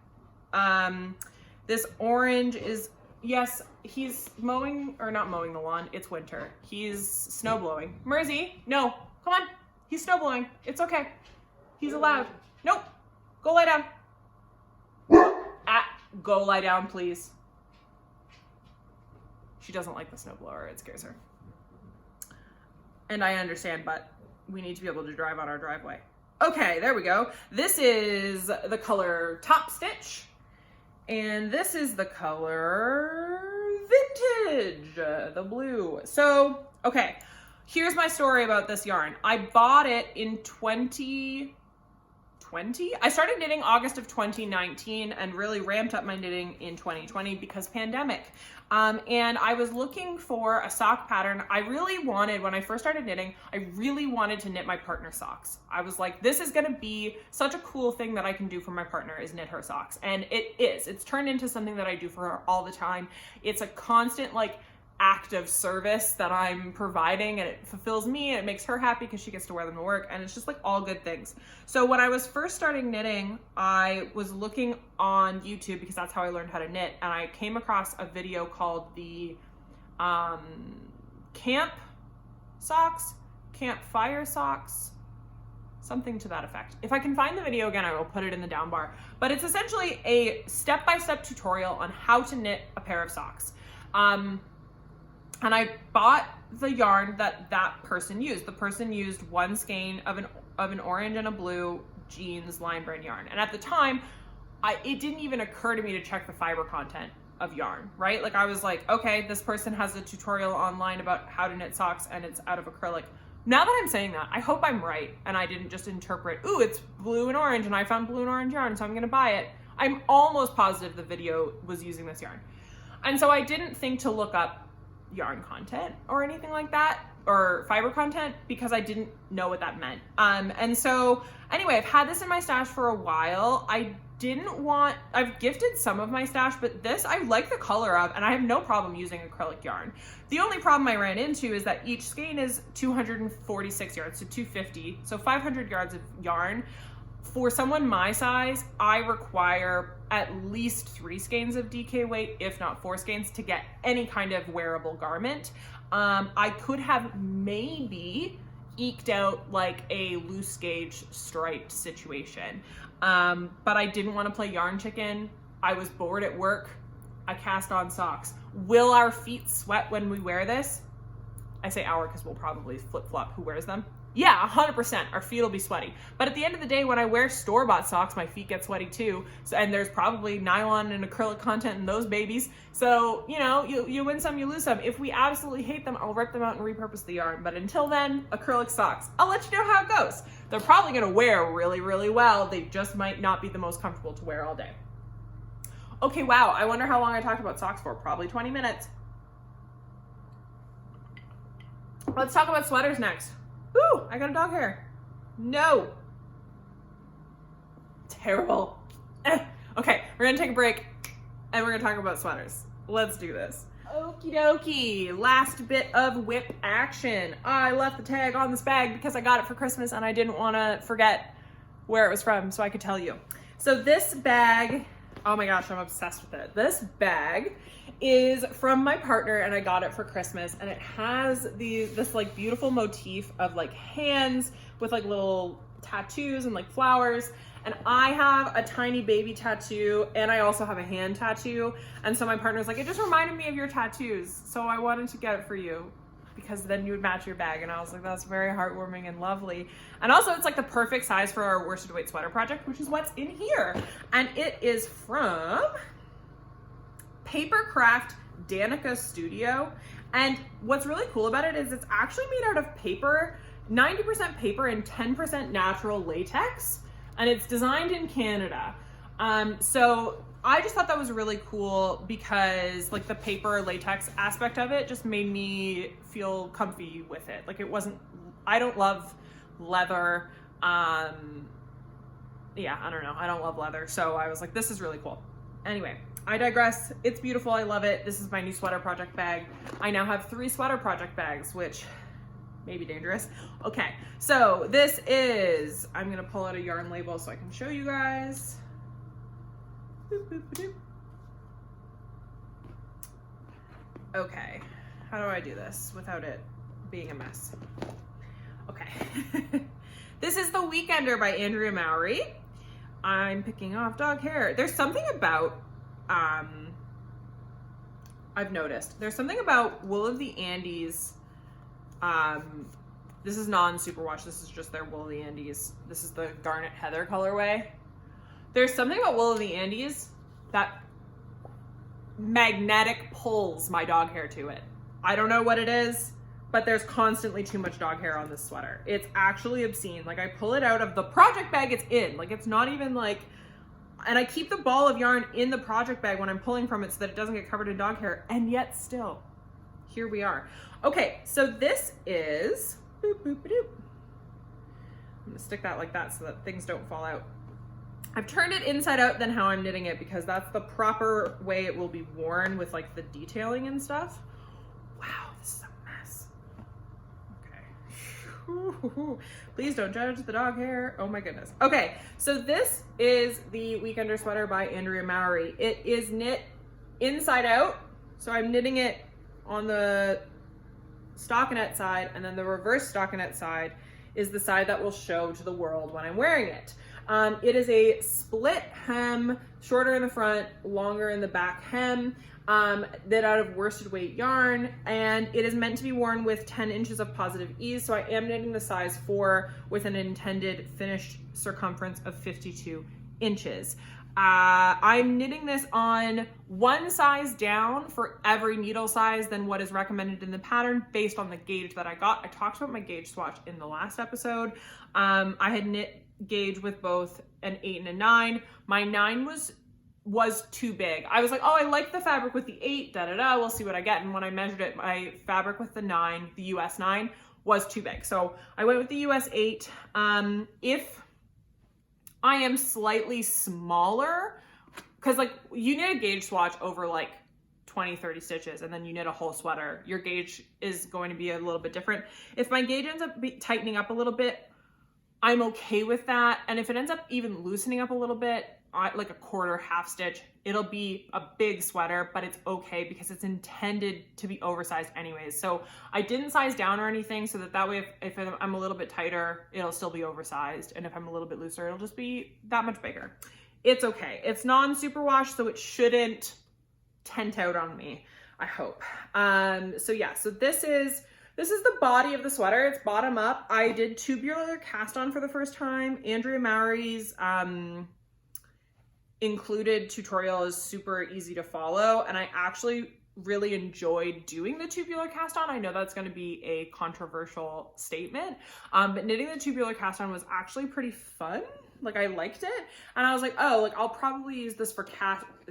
This orange is, yes, he's mowing, or not mowing the lawn, it's winter. He's snow blowing. Mersey, no, come on. He's snow blowing. It's okay. He's allowed. Nope. Go lie down. Go lie down, please. She doesn't like the snowblower. It scares her. And I understand, but we need to be able to drive on our driveway. Okay, there we go. This is the color Top Stitch. And this is the color Vintage, the blue. So, okay, here's my story about this yarn. I bought it in 2020. I started knitting August of 2019 and really ramped up my knitting in 2020 because pandemic. And I was looking for a sock pattern. I really wanted, when I first started knitting, I really wanted to knit my partner socks. I was like, this is gonna be such a cool thing that I can do for my partner, is knit her socks. And it is. It's turned into something that I do for her all the time. It's a constant like act of service that I'm providing, and it fulfills me, and it makes her happy because she gets to wear them to work, and it's just like all good things. So when I was first starting knitting, I was looking on YouTube because that's how I learned how to knit, and I came across a video called the camp socks, campfire socks, something to that effect. If I can find the video again, I will put it in the down bar. But it's essentially a step-by-step tutorial on how to knit a pair of socks. And I bought the yarn that person used. The person used one skein of an orange and a blue jeans line brand yarn. And at the time, it didn't even occur to me to check the fiber content of yarn, right? Like I was like, okay, this person has a tutorial online about how to knit socks and it's out of acrylic. Now that I'm saying that, I hope I'm right and I didn't just interpret, ooh, it's blue and orange and I found blue and orange yarn, so I'm gonna buy it. I'm almost positive the video was using this yarn. And so I didn't think to look up yarn content or anything like that, or fiber content, because I didn't know what that meant. And so anyway, I've had this in my stash for a while. I've gifted some of my stash, but this I like the color of, and I have no problem using acrylic yarn. The only problem I ran into is that each skein is 246 yards, so 250, so 500 yards of yarn. For someone my size, I require at least 3 skeins of DK weight, if not 4 skeins, to get any kind of wearable garment. I could have maybe eked out like a loose gauge striped situation. But I didn't want to play yarn chicken. I was bored at work. I cast on socks. Will our feet sweat when we wear this? I say our because we'll probably flip-flop who wears them. Yeah, 100%. Our feet will be sweaty. But at the end of the day, when I wear store-bought socks, my feet get sweaty too. So, and there's probably nylon and acrylic content in those babies. So, you know, you win some, you lose some. If we absolutely hate them, I'll rip them out and repurpose the yarn. But until then, acrylic socks. I'll let you know how it goes. They're probably going to wear really, really well. They just might not be the most comfortable to wear all day. Okay, wow. I wonder how long I talked about socks for. Probably 20 minutes. Let's talk about sweaters next. Ooh, I got a dog hair. No. Terrible. Okay, we're gonna take a break and we're gonna talk about sweaters. Let's do this. Okie dokie, last bit of whip action. I left the tag on this bag because I got it for Christmas and I didn't wanna forget where it was from so I could tell you. So this bag, oh my gosh, I'm obsessed with it. This bag is from my partner and I got it for Christmas, and it has this like beautiful motif of like hands with like little tattoos and like flowers. And I have a tiny baby tattoo and I also have a hand tattoo. And so my partner's like, it just reminded me of your tattoos, so I wanted to get it for you because then you would match your bag. And I was like, that's very heartwarming and lovely. And also it's like the perfect size for our worsted weight sweater project, which is what's in here. And it is from Papercraft Danica Studio. And what's really cool about it is it's actually made out of paper, 90% paper and 10% natural latex. And it's designed in Canada. So I just thought that was really cool because like the paper latex aspect of it just made me feel comfy with it. Like it wasn't, I don't love leather. Yeah, I don't know. I don't love leather. So I was like, this is really cool. Anyway, I digress. It's beautiful. I love it. This is my new sweater project bag. I now have 3 sweater project bags, which may be dangerous. Okay, so this is, I'm gonna pull out a yarn label so I can show you guys. Boop, boop, boop. Okay, how do I do this without it being a mess? Okay, this is The Weekender by Andrea Mowry. I'm picking off dog hair. There's something about, I've noticed, there's something about Wool of the Andes. This is non-superwash. This is just their Wool of the Andes. This is the Garnet Heather colorway. There's something about Wool of the Andes that magnetic pulls my dog hair to it. I don't know what it is, but there's constantly too much dog hair on this sweater. It's actually obscene. Like I pull it out of the project bag it's in. Like it's not even like, and I keep the ball of yarn in the project bag when I'm pulling from it so that it doesn't get covered in dog hair. And yet still, here we are. Okay, so this is, boop, boop, boop. I'm gonna stick that like that so that things don't fall out. I've turned it inside out than how I'm knitting it because that's the proper way it will be worn with like the detailing and stuff. Wow, this is a mess. Okay. Please don't judge the dog hair. Oh my goodness. Okay, so this is the Weekender sweater by Andrea Mowry. It is knit inside out. So I'm knitting it on the stockinette side, and then the reverse stockinette side is the side that will show to the world when I'm wearing it. It is a split hem, shorter in the front, longer in the back hem, knit out of worsted weight yarn, and it is meant to be worn with 10 inches of positive ease. So I am knitting the size 4 with an intended finished circumference of 52 inches. I'm knitting this on one size down for every needle size than what is recommended in the pattern based on the gauge that I got. I talked about my gauge swatch in the last episode. I had knit gauge with both an 8 and a 9. My 9 was too big. I was like, oh, I like the fabric with the 8, we'll see what I get. And when I measured it, my fabric with the 9, the US 9, was too big. So I went with the US 8. If I am slightly smaller, because like you knit a gauge swatch over like 20, 30 stitches and then you knit a whole sweater, your gauge is going to be a little bit different. If my gauge ends up tightening up a little bit, I'm okay with that. And if it ends up even loosening up a little bit, like a quarter, half stitch, it'll be a big sweater, but it's okay because it's intended to be oversized anyways. So I didn't size down or anything so that way if I'm a little bit tighter, it'll still be oversized. And if I'm a little bit looser, it'll just be that much bigger. It's okay. It's non-superwash, so it shouldn't tent out on me, I hope. So yeah, so this is the body of the sweater. It's bottom up. I did tubular cast on for the first time. Andrea Mowry's included tutorial is super easy to follow, and I actually really enjoyed doing the tubular cast on. I know that's going to be a controversial statement, but knitting the tubular cast on was actually pretty fun. Like I liked it, and I was like, oh, like I'll probably use this for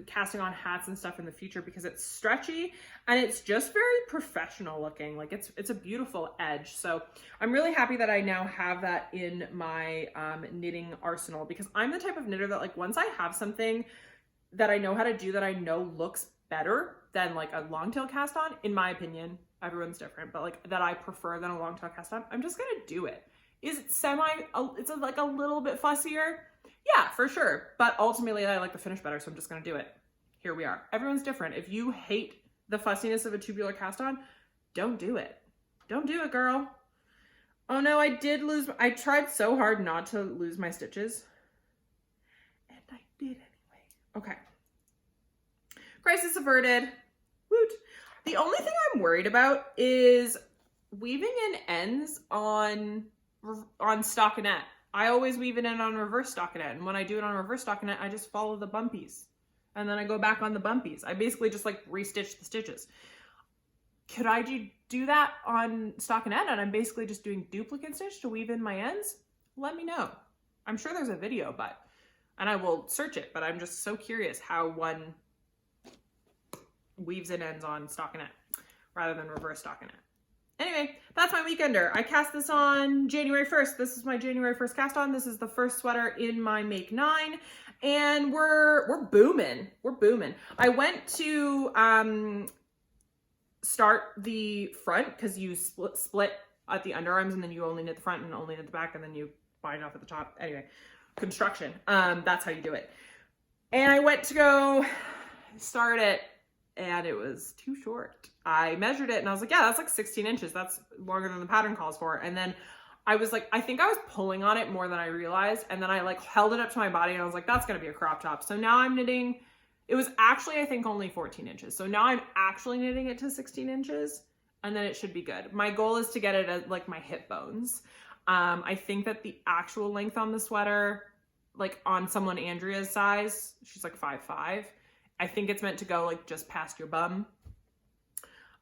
casting on hats and stuff in the future because it's stretchy and it's just very professional looking. Like it's a beautiful edge. So I'm really happy that I now have that in my knitting arsenal, because I'm the type of knitter that like once I have something that I know how to do that I know looks better than like a long tail cast on, in my opinion, everyone's different, but like that I prefer than a long tail cast on, I'm just gonna do it. Is it it's like a little bit fussier? Yeah, for sure. But ultimately I like the finish better, so I'm just gonna do it. Here we are. Everyone's different. If you hate the fussiness of a tubular cast on, don't do it. Don't do it, girl. Oh no, I tried so hard not to lose my stitches. And I did anyway. Okay. Crisis averted. Woot. The only thing I'm worried about is weaving in ends on stockinette. I always weave it in on reverse stockinette, and when I do it on reverse stockinette, I just follow the bumpies, and then I go back on the bumpies. I basically just like restitch the stitches. Could I do that on stockinette, and I'm basically just doing duplicate stitch to weave in my ends? Let me know. I'm sure there's a video, and I will search it, but I'm just so curious how one weaves in ends on stockinette rather than reverse stockinette. Anyway, that's my weekender. I cast this on January 1st. This is my January 1st cast on. This is the first sweater in my make 9, and we're booming. We're booming. I went to start the front because you split at the underarms, and then you only knit the front and only knit the back, and then you bind off at the top. Anyway, construction. That's how you do it. And I went to go start it, and it was too short. I measured it and I was like, yeah, that's like 16 inches. That's longer than the pattern calls for. And then I was like, I think I was pulling on it more than I realized. And then I like held it up to my body and I was like, that's gonna be a crop top. So now I'm knitting, it was actually, I think only 14 inches. So now I'm actually knitting it to 16 inches and then it should be good. My goal is to get it at like my hip bones. I think that the actual length on the sweater, like on someone Andrea's size, she's like 5'5". I think it's meant to go like just past your bum.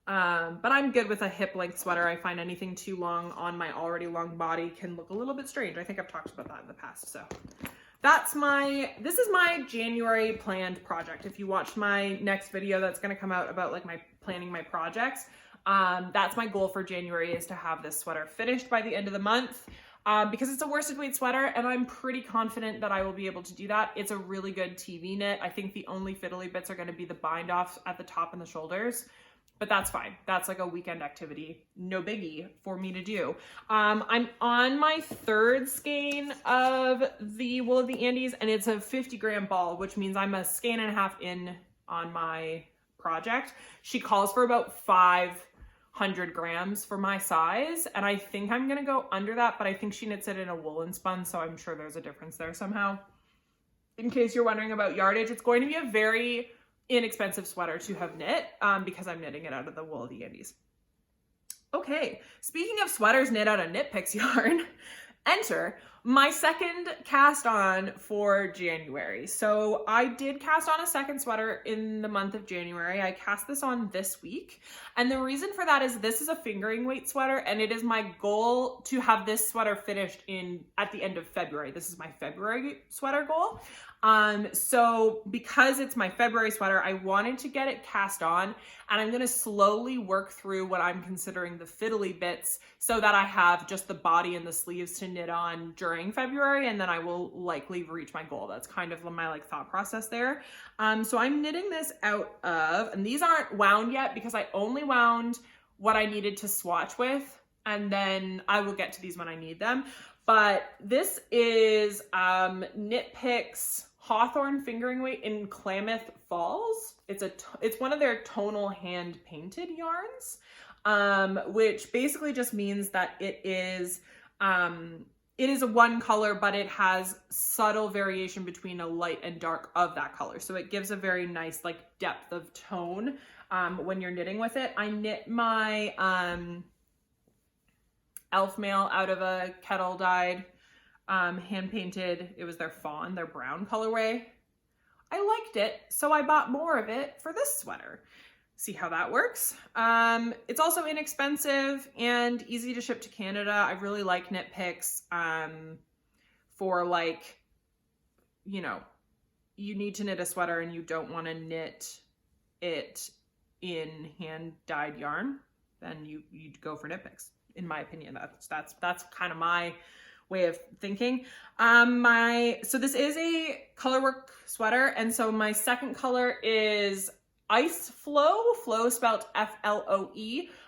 But I'm good with a hip length sweater. I find anything too long on my already long body can look a little bit strange. I think I've talked about that in the past. So this is my January planned project. If you watch my next video, that's going to come out about like planning my projects. That's my goal for January, is to have this sweater finished by the end of the month. Because it's a worsted weight sweater and I'm pretty confident that I will be able to do that. It's a really good TV knit. I think the only fiddly bits are going to be the bind offs at the top and the shoulders, but that's fine. That's like a weekend activity. No biggie for me to do. I'm on my 3rd skein of the Wool of the Andes, and it's a 50-gram ball, which means I'm a skein and a half in on my project. She calls for about 5 100 grams for my size, and I think I'm gonna go under that, but I think she knits it in a woolen spun, so I'm sure there's a difference there somehow. In case you're wondering about yardage, it's going to be a very inexpensive sweater to have knit because I'm knitting it out of the wool of the Andes. Okay, speaking of sweaters knit out of Knit Picks yarn, enter my second cast on for January. So I did cast on a second sweater in the month of January. I cast this on this week. And the reason for that is this is a fingering weight sweater, and it is my goal to have this sweater finished at the end of February. This is my February sweater goal. So because it's my February sweater, I wanted to get it cast on, and I'm going to slowly work through what I'm considering the fiddly bits so that I have just the body and the sleeves to knit on during February, and then I will likely reach my goal. That's kind of my like thought process there. So I'm knitting this out of, and these aren't wound yet because I only wound what I needed to swatch with, and then I will get to these when I need them. But this is Knit Picks Hawthorne fingering weight in Klamath Falls. It's one of their tonal hand painted yarns, which basically just means that it is a one color, but it has subtle variation between a light and dark of that color. So it gives a very nice like depth of tone when you're knitting with it. I knit my elf mail out of a kettle dyed hand painted, it was their fawn, their brown colorway. I liked it, so I bought more of it for this sweater. See how that works. It's also inexpensive and easy to ship to Canada. I really like Knit Picks for like, you know, you need to knit a sweater and you don't want to knit it in hand dyed yarn, then you'd go for Knit Picks. In my opinion, that's kind of my way of thinking. So this is a colorwork sweater, and so my second color is Ice Flow spelled Floe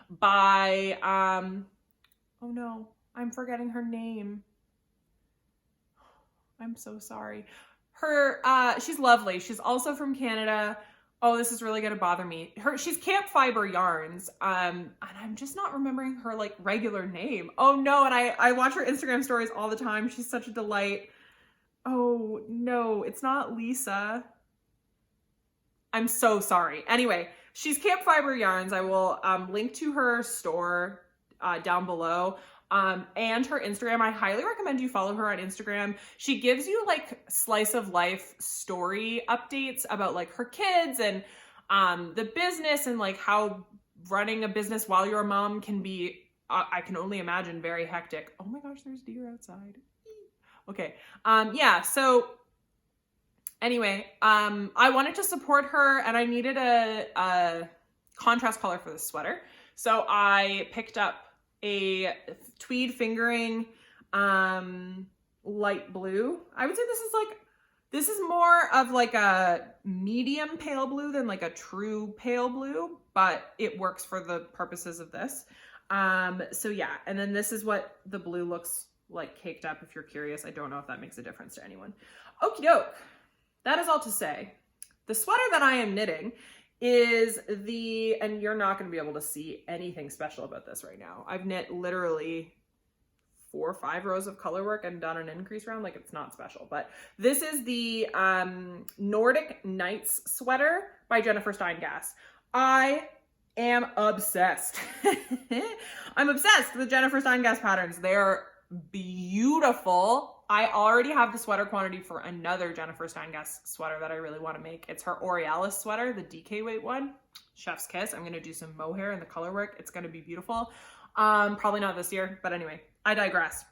by oh no, I'm forgetting her name. I'm so sorry. She's lovely. She's also from Canada. Oh, this is really gonna bother me. She's Camp Fiber Yarns, and I'm just not remembering her like regular name. Oh no, and I watch her Instagram stories all the time. She's such a delight. Oh no, it's not Lisa. I'm so sorry. Anyway, she's Camp Fiber Yarns. I will link to her store down below. And her Instagram. I highly recommend you follow her on Instagram. She gives you like slice of life story updates about like her kids and the business and like how running a business while you're a mom can be, I can only imagine, very hectic. Oh my gosh, there's deer outside. Okay. Yeah. So anyway, I wanted to support her and I needed a contrast color for this sweater. So I picked up a tweed fingering light blue. I would say this is more of like a medium pale blue than like a true pale blue, but it works for the purposes of this. So yeah, and then this is what the blue looks like caked up if you're curious. I don't know if that makes a difference to anyone. Okie doke. That is all to say. The sweater that I am knitting is and you're not going to be able to see anything special about this right now. I've knit literally 4 or 5 rows of color work and done an increase round. Like, it's not special, but this is the Nordic Nights sweater by Jennifer Steingass. I am obsessed. I'm obsessed with Jennifer Steingass patterns. They are beautiful. I already have the sweater quantity for another Jennifer Steingass sweater that I really want to make. It's her Aurealis sweater, the DK weight one. Chef's kiss. I'm going to do some mohair in the color work. It's going to be beautiful. Probably not this year, but anyway, I digress.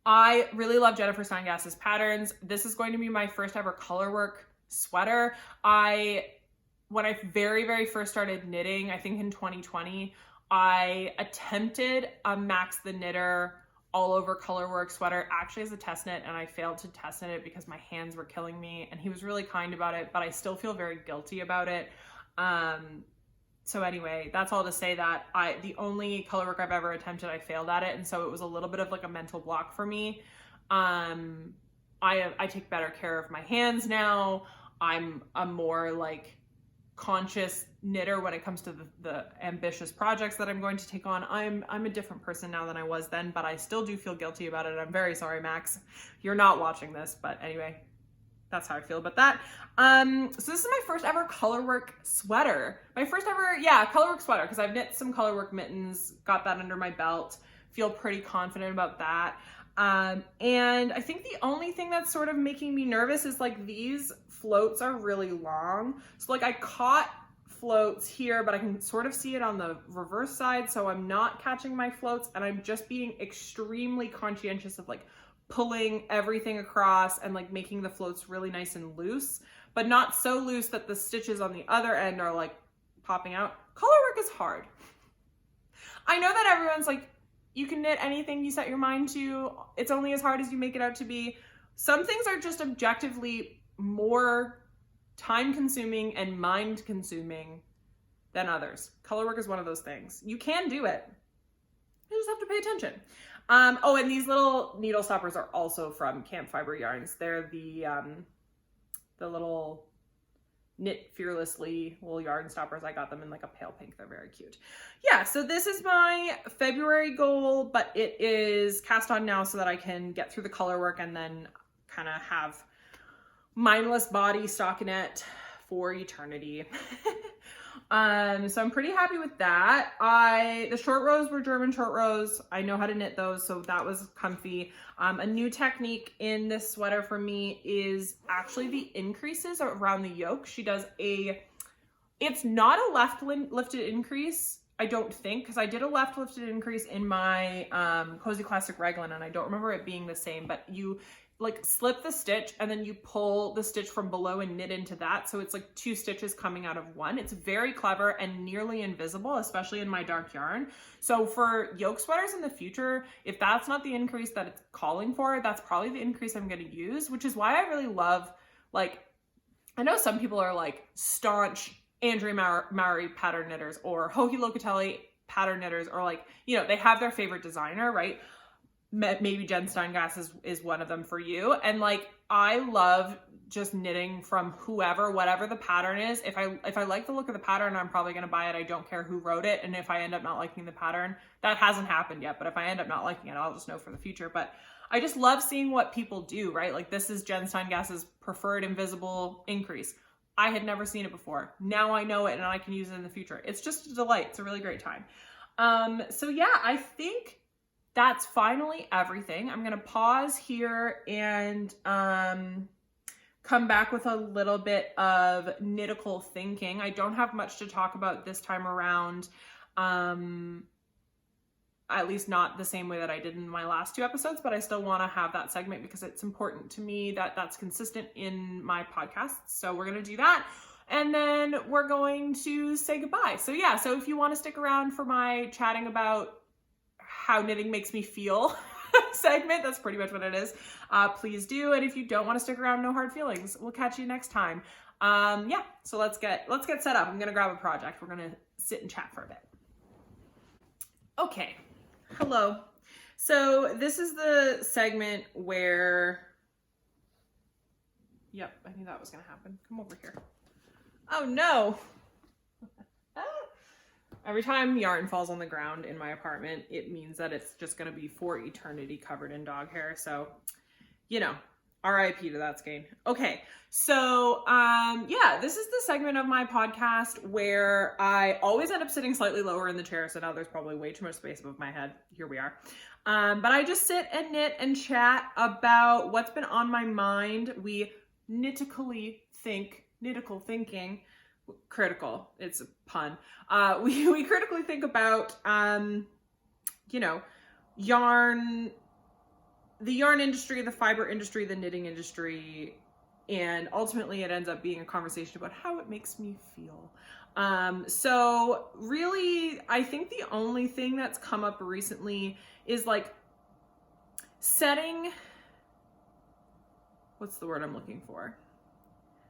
I really love Jennifer Steingass's patterns. This is going to be my first ever color work sweater. When I very, very first started knitting, I think in 2020, I attempted a Max the Knitter all over colorwork sweater actually as a test knit, and I failed to test knit it because my hands were killing me, and he was really kind about it, but I still feel very guilty about it. So anyway, that's all to say that the only colorwork I've ever attempted, I failed at it, and so it was a little bit of like a mental block for me. I take better care of my hands now. I'm a more like conscious knitter when it comes to the ambitious projects that I'm going to take on. I'm a different person now than I was then, but I still do feel guilty about it. I'm very sorry, Max. You're not watching this, but anyway, that's how I feel about that. So this is my first ever colorwork sweater. My first ever, colorwork sweater, because I've knit some colorwork mittens, got that under my belt, feel pretty confident about that. And I think the only thing that's sort of making me nervous is like these floats are really long. So like I caught floats here, but I can sort of see it on the reverse side. So I'm not catching my floats, and I'm just being extremely conscientious of like pulling everything across and like making the floats really nice and loose, but not so loose that the stitches on the other end are like popping out. Colorwork is hard. I know that everyone's like, you can knit anything you set your mind to. It's only as hard as you make it out to be. Some things are just objectively more time consuming and mind consuming than others. Colorwork is one of those things. You can do it. You just have to pay attention. Oh, and these little needle stoppers are also from Camp Fiber Yarns. They're the little Knit Fearlessly little yarn stoppers. I got them in like a pale pink. They're very cute. Yeah, so this is my February goal, but it is cast on now so that I can get through the color work and then kind of have mindless body stockinette for eternity. So I'm pretty happy with that. The short rows were German short rows. I know how to knit those, so that was comfy. A new technique in this sweater for me is actually the increases around the yoke. She does it's not a left lifted increase, I don't think, because I did a left lifted increase in my Cozy Classic Raglan, and I don't remember it being the same, but you like slip the stitch and then you pull the stitch from below and knit into that. So it's like 2 stitches coming out of one. It's very clever and nearly invisible, especially in my dark yarn. So for yoke sweaters in the future, if that's not the increase that it's calling for, that's probably the increase I'm going to use, which is why I really love, like, I know some people are like staunch Andrea Mowry pattern knitters or Joji Locatelli pattern knitters, or like, you know, they have their favorite designer, right? Maybe Jen Steingass is one of them for you. And like, I love just knitting from whoever, whatever the pattern is. If I like the look of the pattern, I'm probably going to buy it. I don't care who wrote it. And if I end up not liking the pattern, that hasn't happened yet, but if I end up not liking it, I'll just know for the future. But I just love seeing what people do, right? Like this is Jen Steingass's preferred invisible increase. I had never seen it before. Now I know it and I can use it in the future. It's just a delight. It's a really great time. So yeah, I think that's finally everything. I'm going to pause here and come back with a little bit of knitical thinking. I don't have much to talk about this time around, at least not the same way that I did in my last 2 episodes, but I still want to have that segment because it's important to me that that's consistent in my podcasts. So we're going to do that. And then we're going to say goodbye. So yeah, so if you want to stick around for my chatting about how knitting makes me feel segment, that's pretty much what it is, please do. And if you don't want to stick around, no hard feelings. We'll catch you next time. Yeah, so let's get set up. I'm gonna grab a project. We're gonna sit and chat for a bit. Okay, hello. So this is the segment where, yep, I knew that was gonna happen. Come over here. Oh no. Every time yarn falls on the ground in my apartment, it means that it's just going to be for eternity covered in dog hair. So, you know, RIP to that skein. Okay. So, yeah, this is the segment of my podcast where I always end up sitting slightly lower in the chair. So now there's probably way too much space above my head. Here we are. But I just sit and knit and chat about what's been on my mind. We knitical thinking, critical, it's a pun. We critically think about, you know, yarn, the yarn industry, the fiber industry, the knitting industry, and ultimately it ends up being a conversation about how it makes me feel. So really, I think the only thing that's come up recently is like setting, what's the word I'm looking for?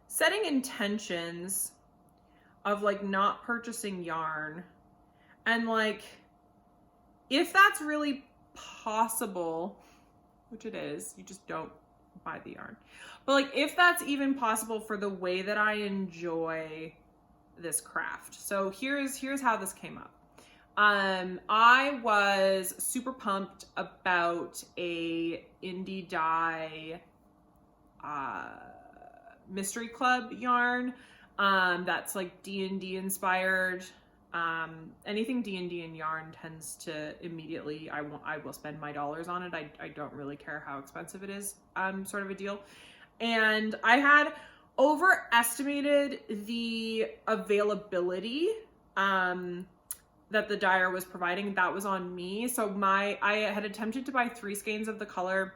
Setting intentions of like not purchasing yarn, and like if that's really possible, which it is, you just don't buy the yarn, but like if that's even possible for the way that I enjoy this craft. So here's how this came up. I was super pumped about a indie dye mystery club yarn that's like D&D inspired. Anything D&D and yarn tends to immediately, I will spend my dollars on it. I don't really care how expensive it is, sort of a deal. And I had overestimated the availability that the dyer was providing. That was on me. So I had attempted to buy 3 skeins of the color,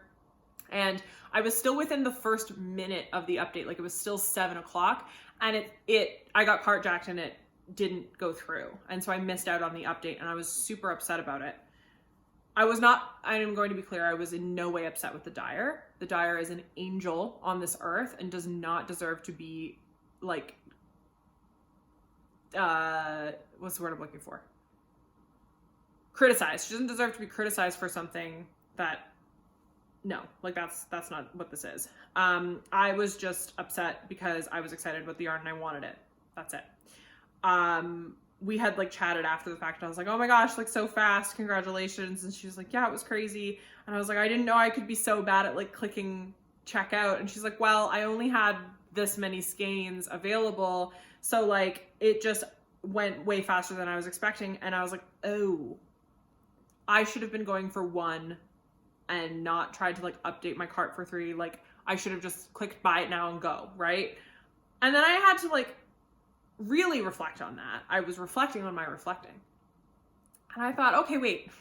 and I was still within the first minute of the update. Like, it was still 7 o'clock, and I got carjacked and it didn't go through. And so I missed out on the update, and I was super upset about it. I am going to be clear, I was in no way upset with the dyer. The dyer is an angel on this earth and does not deserve to be, like, what's the word I'm looking for? Criticized. She doesn't deserve to be criticized for something that, no, like, that's not what this is. I was just upset because I was excited about the yarn and I wanted it. That's it. We had like chatted after the fact, and I was like, oh my gosh, like, so fast, congratulations. And she was like, yeah, it was crazy. And I was like, I didn't know I could be so bad at like clicking checkout. And she's like, well, I only had this many skeins available, so like it just went way faster than I was expecting. And I was like, oh, I should have been going for 1 and not tried to like update my cart for 3. Like, I should have just clicked buy it now and go, right? And then I had to like really reflect on that. I was reflecting on my reflecting. And I thought, okay, wait,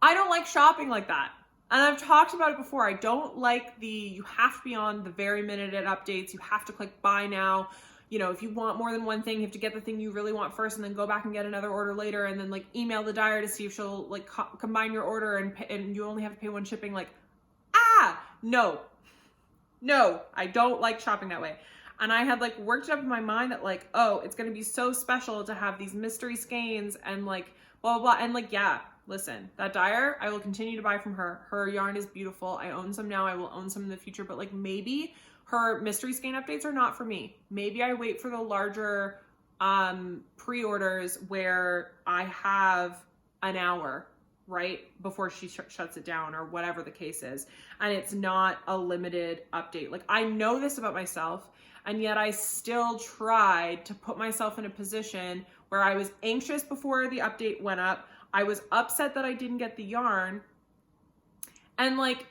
I don't like shopping like that. And I've talked about it before. I don't like you have to be on the very minute it updates. You have to click buy now. You know, if you want more than one thing, you have to get the thing you really want first and then go back and get another order later, and then like email the dyer to see if she'll like combine your order and you only have to pay 1 shipping. Like, no, I don't like shopping that way. And I had like worked it up in my mind that like, oh, it's going to be so special to have these mystery skeins and like blah, blah, blah. And like, yeah, listen, that dyer, I will continue to buy from her. Her yarn is beautiful. I own some now. I will own some in the future. But like, maybe her mystery skein updates are not for me. Maybe I wait for the larger pre-orders where I have an hour, right, before she shuts it down, or whatever the case is. And it's not a limited update. Like, I know this about myself, and yet I still tried to put myself in a position where I was anxious before the update went up. I was upset that I didn't get the yarn. And like,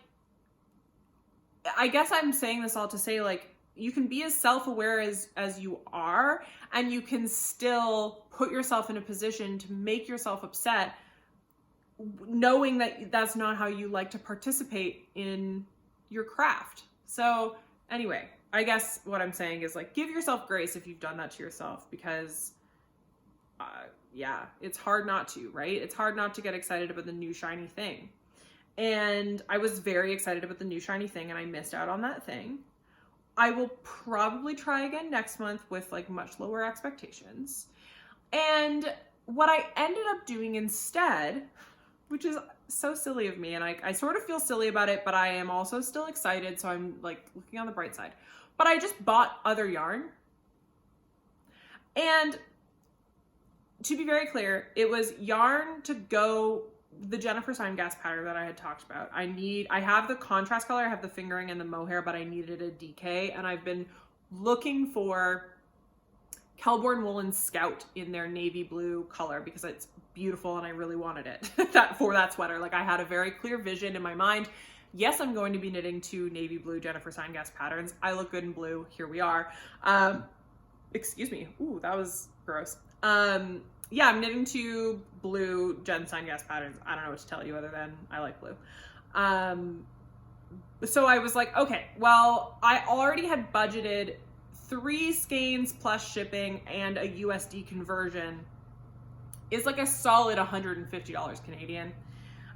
I guess I'm saying this all to say, like, you can be as self-aware as you are, and you can still put yourself in a position to make yourself upset, knowing that that's not how you like to participate in your craft. So anyway, I guess what I'm saying is like, give yourself grace if you've done that to yourself, because yeah, it's hard not to, right? It's hard not to get excited about the new shiny thing. And I was very excited about the new shiny thing, and I missed out on that thing. I will probably try again next month with like much lower expectations. And what I ended up doing instead, which is so silly of me, and I sort of feel silly about it, but I am also still excited, so I'm like looking on the bright side. But I just bought other yarn. And to be very clear, it was yarn to go the Jennifer Gas pattern that I had talked about. I have the contrast color, I have the fingering and the mohair, but I needed a DK, and I've been looking for Kelborn Woolen Scout in their navy blue color because it's beautiful and I really wanted it for that sweater. Like, I had a very clear vision in my mind. Yes, I'm going to be knitting 2 navy blue Jennifer Gas patterns. I look good in blue. Here we are. Excuse me. Ooh, that was gross. Yeah, I'm knitting 2 blue Jen Gas patterns. I don't know what to tell you other than I like blue. So I was like, okay, well, I already had budgeted 3 skeins plus shipping, and a USD conversion is like a solid $150 Canadian.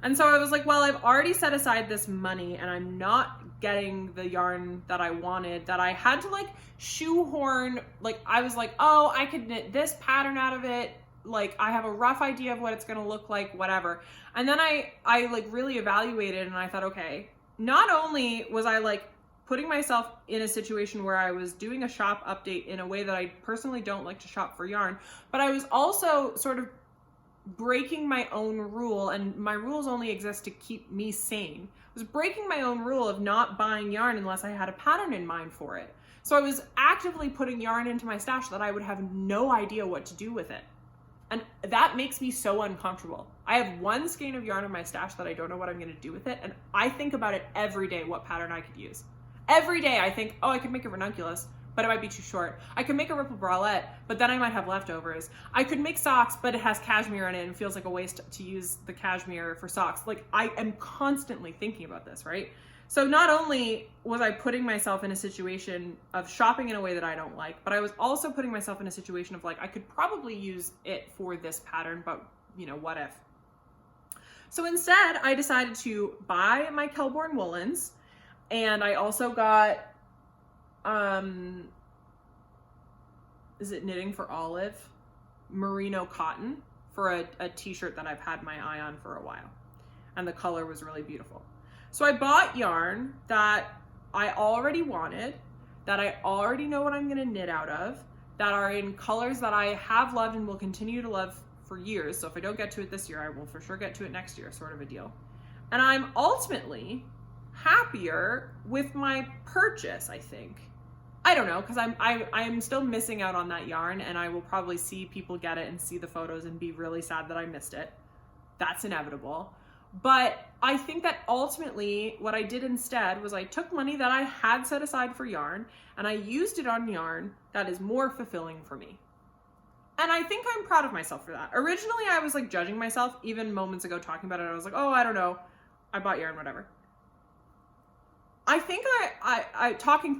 And so I was like, well, I've already set aside this money and I'm not getting the yarn that I wanted, that I had to like shoehorn. Like, I was like, oh, I could knit this pattern out of it. Like, I have a rough idea of what it's going to look like, whatever. And then I like really evaluated, and I thought, okay, not only was I like putting myself in a situation where I was doing a shop update in a way that I personally don't like to shop for yarn, but I was also sort of breaking my own rule, and my rules only exist to keep me sane. I was breaking my own rule of not buying yarn unless I had a pattern in mind for it. So I was actively putting yarn into my stash that I would have no idea what to do with it. And that makes me so uncomfortable. I have one skein of yarn in my stash that I don't know what I'm going to do with it, and I think about it every day, what pattern I could use. Every day I think, oh, I could make a ranunculus, but it might be too short. I could make a ripple bralette, but then I might have leftovers. I could make socks, but it has cashmere in it and feels like a waste to use the cashmere for socks. Like, I am constantly thinking about this, right? So not only was I putting myself in a situation of shopping in a way that I don't like, but I was also putting myself in a situation of like, I could probably use it for this pattern, but you know, what if? So instead I decided to buy my Kelborn woolens, and I also got, is it Knitting for Olive? Merino cotton for a t-shirt that I've had my eye on for a while. And the color was really beautiful. So I bought yarn that I already wanted, that I already know what I'm gonna knit out of, that are in colors that I have loved and will continue to love for years. So if I don't get to it this year, I will for sure get to it next year, sort of a deal. And I'm ultimately happier with my purchase, I think. I don't know, because I'm still missing out on that yarn, and I will probably see people get it and see the photos and be really sad that I missed it. That's inevitable. But I think that ultimately what I did instead was I took money that I had set aside for yarn and I used it on yarn that is more fulfilling for me. And I think I'm proud of myself for that. Originally, I was like judging myself, even moments ago talking about it. I was like, oh, I don't know. I bought yarn, whatever. I think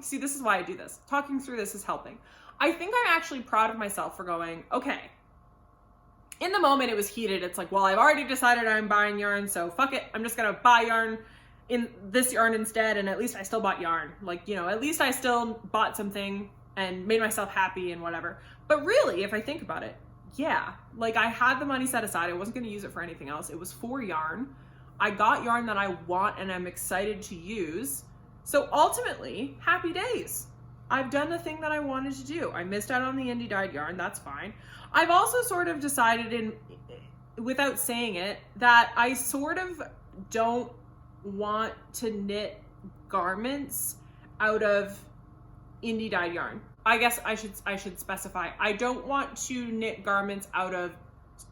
see, this is why I do this. Talking through this is helping. I think I'm actually proud of myself for going, okay, in the moment it was heated. It's like, well, I've already decided I'm buying yarn, so fuck it. I'm just gonna buy yarn in this yarn instead, and at least I still bought yarn. Like, you know, at least I still bought something and made myself happy and whatever. But really, if I think about it, yeah, like I had the money set aside. I wasn't gonna use it for anything else. It was for yarn. I got yarn that I want and I'm excited to use. So ultimately, happy days. I've done the thing that I wanted to do. I missed out on the indie dyed yarn, that's fine. I've also sort of decided, without saying it, that I sort of don't want to knit garments out of indie dyed yarn. I guess I should specify. I don't want to knit garments out of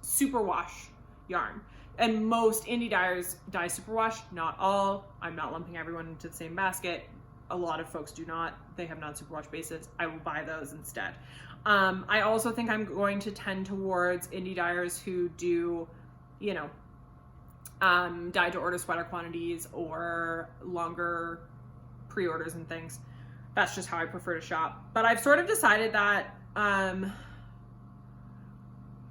superwash yarn. And most indie dyers dye superwash, not all. I'm not lumping everyone into the same basket. A lot of folks do not. They have non-superwash bases. I will buy those instead. I also think I'm going to tend towards indie dyers who do, you know, dye to order sweater quantities or longer pre-orders and things. That's just how I prefer to shop. But I've sort of decided that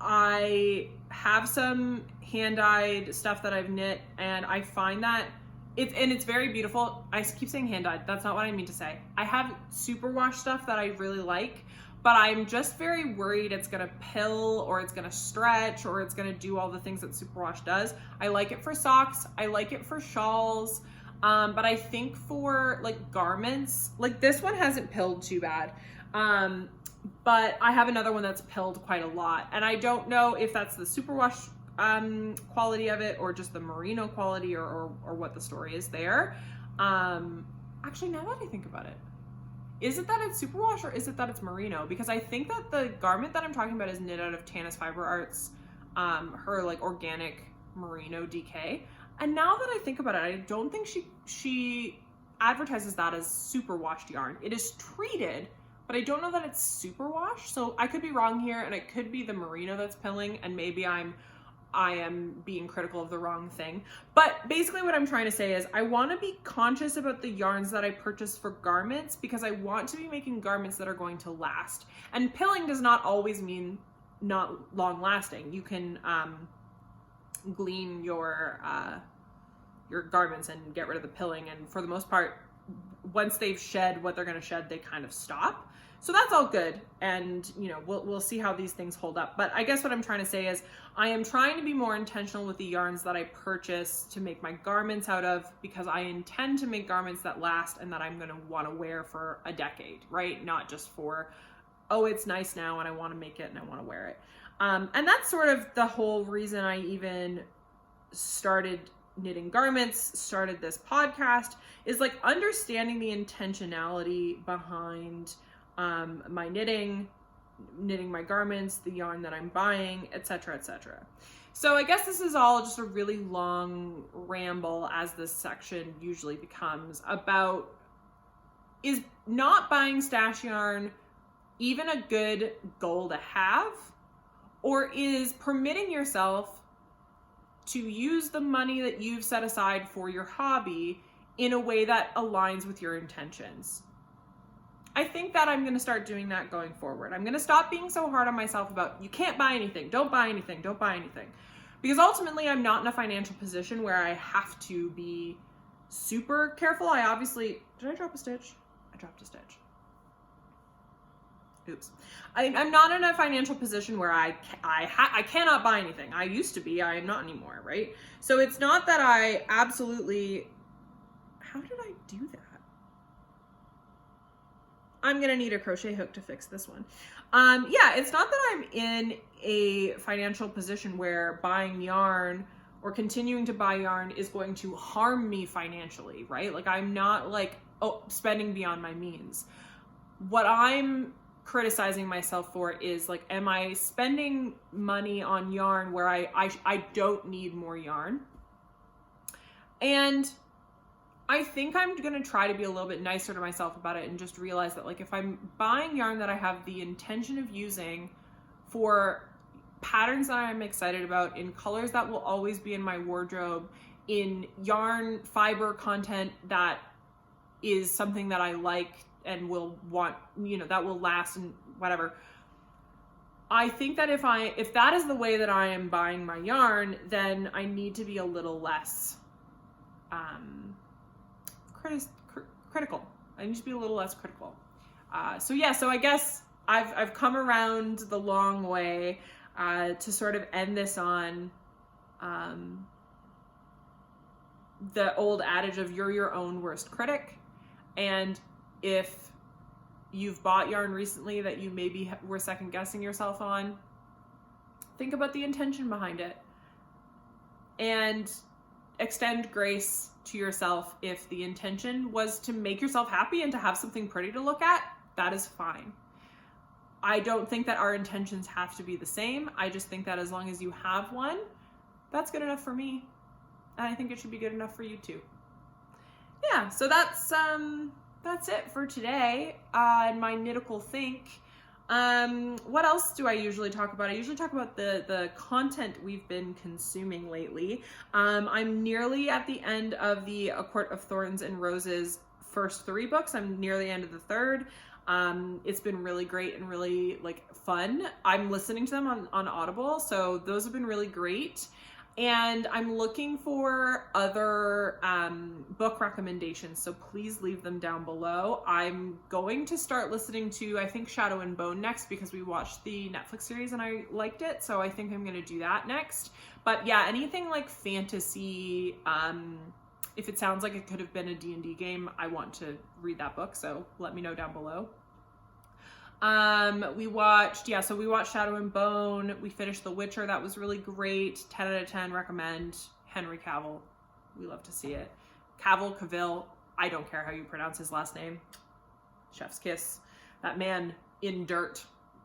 I have some hand-dyed stuff that I've knit, and I find that it's very beautiful. I keep saying hand-dyed. That's not what I mean to say. I have superwash stuff that I really like, but I'm just very worried it's gonna pill or it's gonna stretch or it's gonna do all the things that superwash does. I like it for socks. I like it for shawls. But I think for like garments, like this one hasn't pilled too bad. But I have another one that's pilled quite a lot. And I don't know if that's the superwash quality of it or just the merino quality or what the story is there. Actually, now that I think about it, is it that it's superwash or is it that it's merino? Because I think that the garment that I'm talking about is knit out of Tana's Fiber Arts, her like organic merino DK. And now that I think about it, I don't think she advertises that as superwashed yarn. It is treated, but I don't know that it's superwash. So I could be wrong here, and it could be the merino that's pilling, and maybe I am being critical of the wrong thing. But basically what I'm trying to say is I want to be conscious about the yarns that I purchase for garments, because I want to be making garments that are going to last. And pilling does not always mean not long lasting. You can glean your garments and get rid of the pilling, and for the most part once they've shed what they're going to shed, they kind of stop. So that's all good. And, you know, we'll see how these things hold up. But I guess what I'm trying to say is I am trying to be more intentional with the yarns that I purchase to make my garments out of, because I intend to make garments that last and that I'm going to want to wear for a decade, right? Not just for, oh, it's nice now and I want to make it and I want to wear it. And that's sort of the whole reason I even started knitting garments, started this podcast, is like understanding the intentionality behind my knitting my garments, the yarn that I'm buying, etc., etc. So I guess this is all just a really long ramble, as this section usually becomes, about, is not buying stash yarn even a good goal to have, or is permitting yourself to use the money that you've set aside for your hobby in a way that aligns with your intentions? I think that I'm going to start doing that going forward. I'm going to stop being so hard on myself about, you can't buy anything, don't buy anything, don't buy anything. Because ultimately I'm not in a financial position where I have to be super careful. I obviously, did I drop a stitch? I dropped a stitch. Oops. I'm not in a financial position where I cannot buy anything. I used to be, I am not anymore, right? So it's not that I absolutely, how did I do that? I'm gonna need a crochet hook to fix this one. Yeah, it's not that I'm in a financial position where buying yarn or continuing to buy yarn is going to harm me financially, right? Like, I'm not like, oh, spending beyond my means. What I'm criticizing myself for is like, am I spending money on yarn where I don't need more yarn? And I think I'm going to try to be a little bit nicer to myself about it and just realize that, like, if I'm buying yarn that I have the intention of using for patterns that I'm excited about, in colors that will always be in my wardrobe, in yarn fiber content that is something that I like and will want, you know, that will last and whatever. I think that if that is the way that I am buying my yarn, then I need to be a little less critical. I need to be a little less critical. So yeah, so I guess I've come around the long way to sort of end this on the old adage of you're your own worst critic. And if you've bought yarn recently that you maybe were second guessing yourself on, think about the intention behind it and extend grace to yourself. If the intention was to make yourself happy and to have something pretty to look at, that is fine. I don't think that our intentions have to be the same. I just think that as long as you have one, that's good enough for me. And I think it should be good enough for you too. Yeah, so that's it for today. And my knitical think. What else do I usually talk about? I usually talk about the content we've been consuming lately. I'm nearly at the end of the A Court of Thorns and Roses first 3 books. I'm near the end of the 3rd. It's been really great and really like fun. I'm listening to them on Audible, so those have been really great. And I'm looking for other book recommendations, so please leave them down below. I'm going to start listening to, I think, Shadow and Bone next, because we watched the Netflix series and I liked it, so I think I'm going to do that next. But yeah, anything like fantasy, if it sounds like it could have been a D&D game, I want to read that book, so let me know down below. We watched Shadow and Bone. We finished The Witcher. That was really great. 10 out of 10, recommend. Henry Cavill. We love to see it. Cavill. I don't care how you pronounce his last name. Chef's kiss. That man in dirt.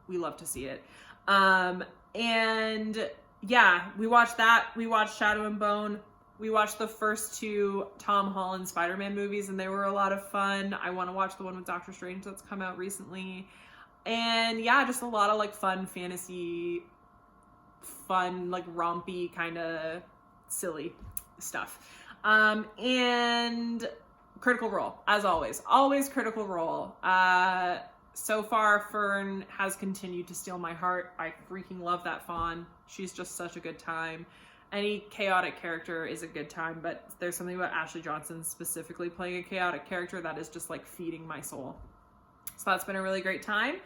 We love to see it. And yeah, we watched that. We watched Shadow and Bone. We watched the first 2 Tom Holland Spider-Man movies, and they were a lot of fun. I want to watch the one with Doctor Strange that's come out recently. And yeah, just a lot of like fun fantasy, fun, like rompy kind of silly stuff. And Critical Role, as always Critical Role. So far, Fern has continued to steal my heart. I freaking love that fawn. She's just such a good time. Any chaotic character is a good time, but there's something about Ashley Johnson specifically playing a chaotic character that is just like feeding my soul. So that's been a really great time.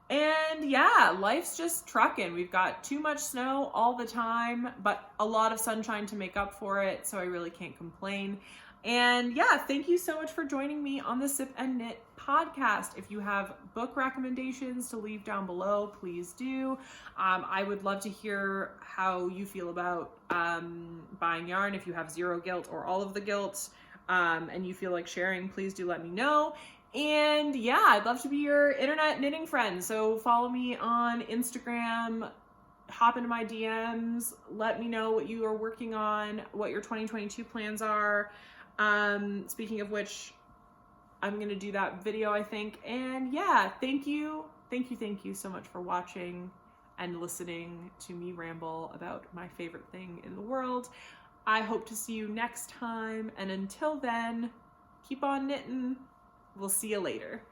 And yeah, life's just trucking. We've got too much snow all the time, but a lot of sunshine to make up for it, so I really can't complain. And yeah, thank you so much for joining me on the Sip and Knit podcast. If you have book recommendations to leave down below, please do. I would love to hear how you feel about buying yarn. If you have zero guilt or all of the guilt, and you feel like sharing, please do let me know. And yeah, I'd love to be your internet knitting friend. So follow me on Instagram, hop into my DMs, let me know what you are working on, what your 2022 plans are. Speaking of which, I'm going to do that video, I think. And yeah, thank you so much for watching and listening to me ramble about my favorite thing in the world. I hope to see you next time. And until then, keep on knitting. We'll see you later.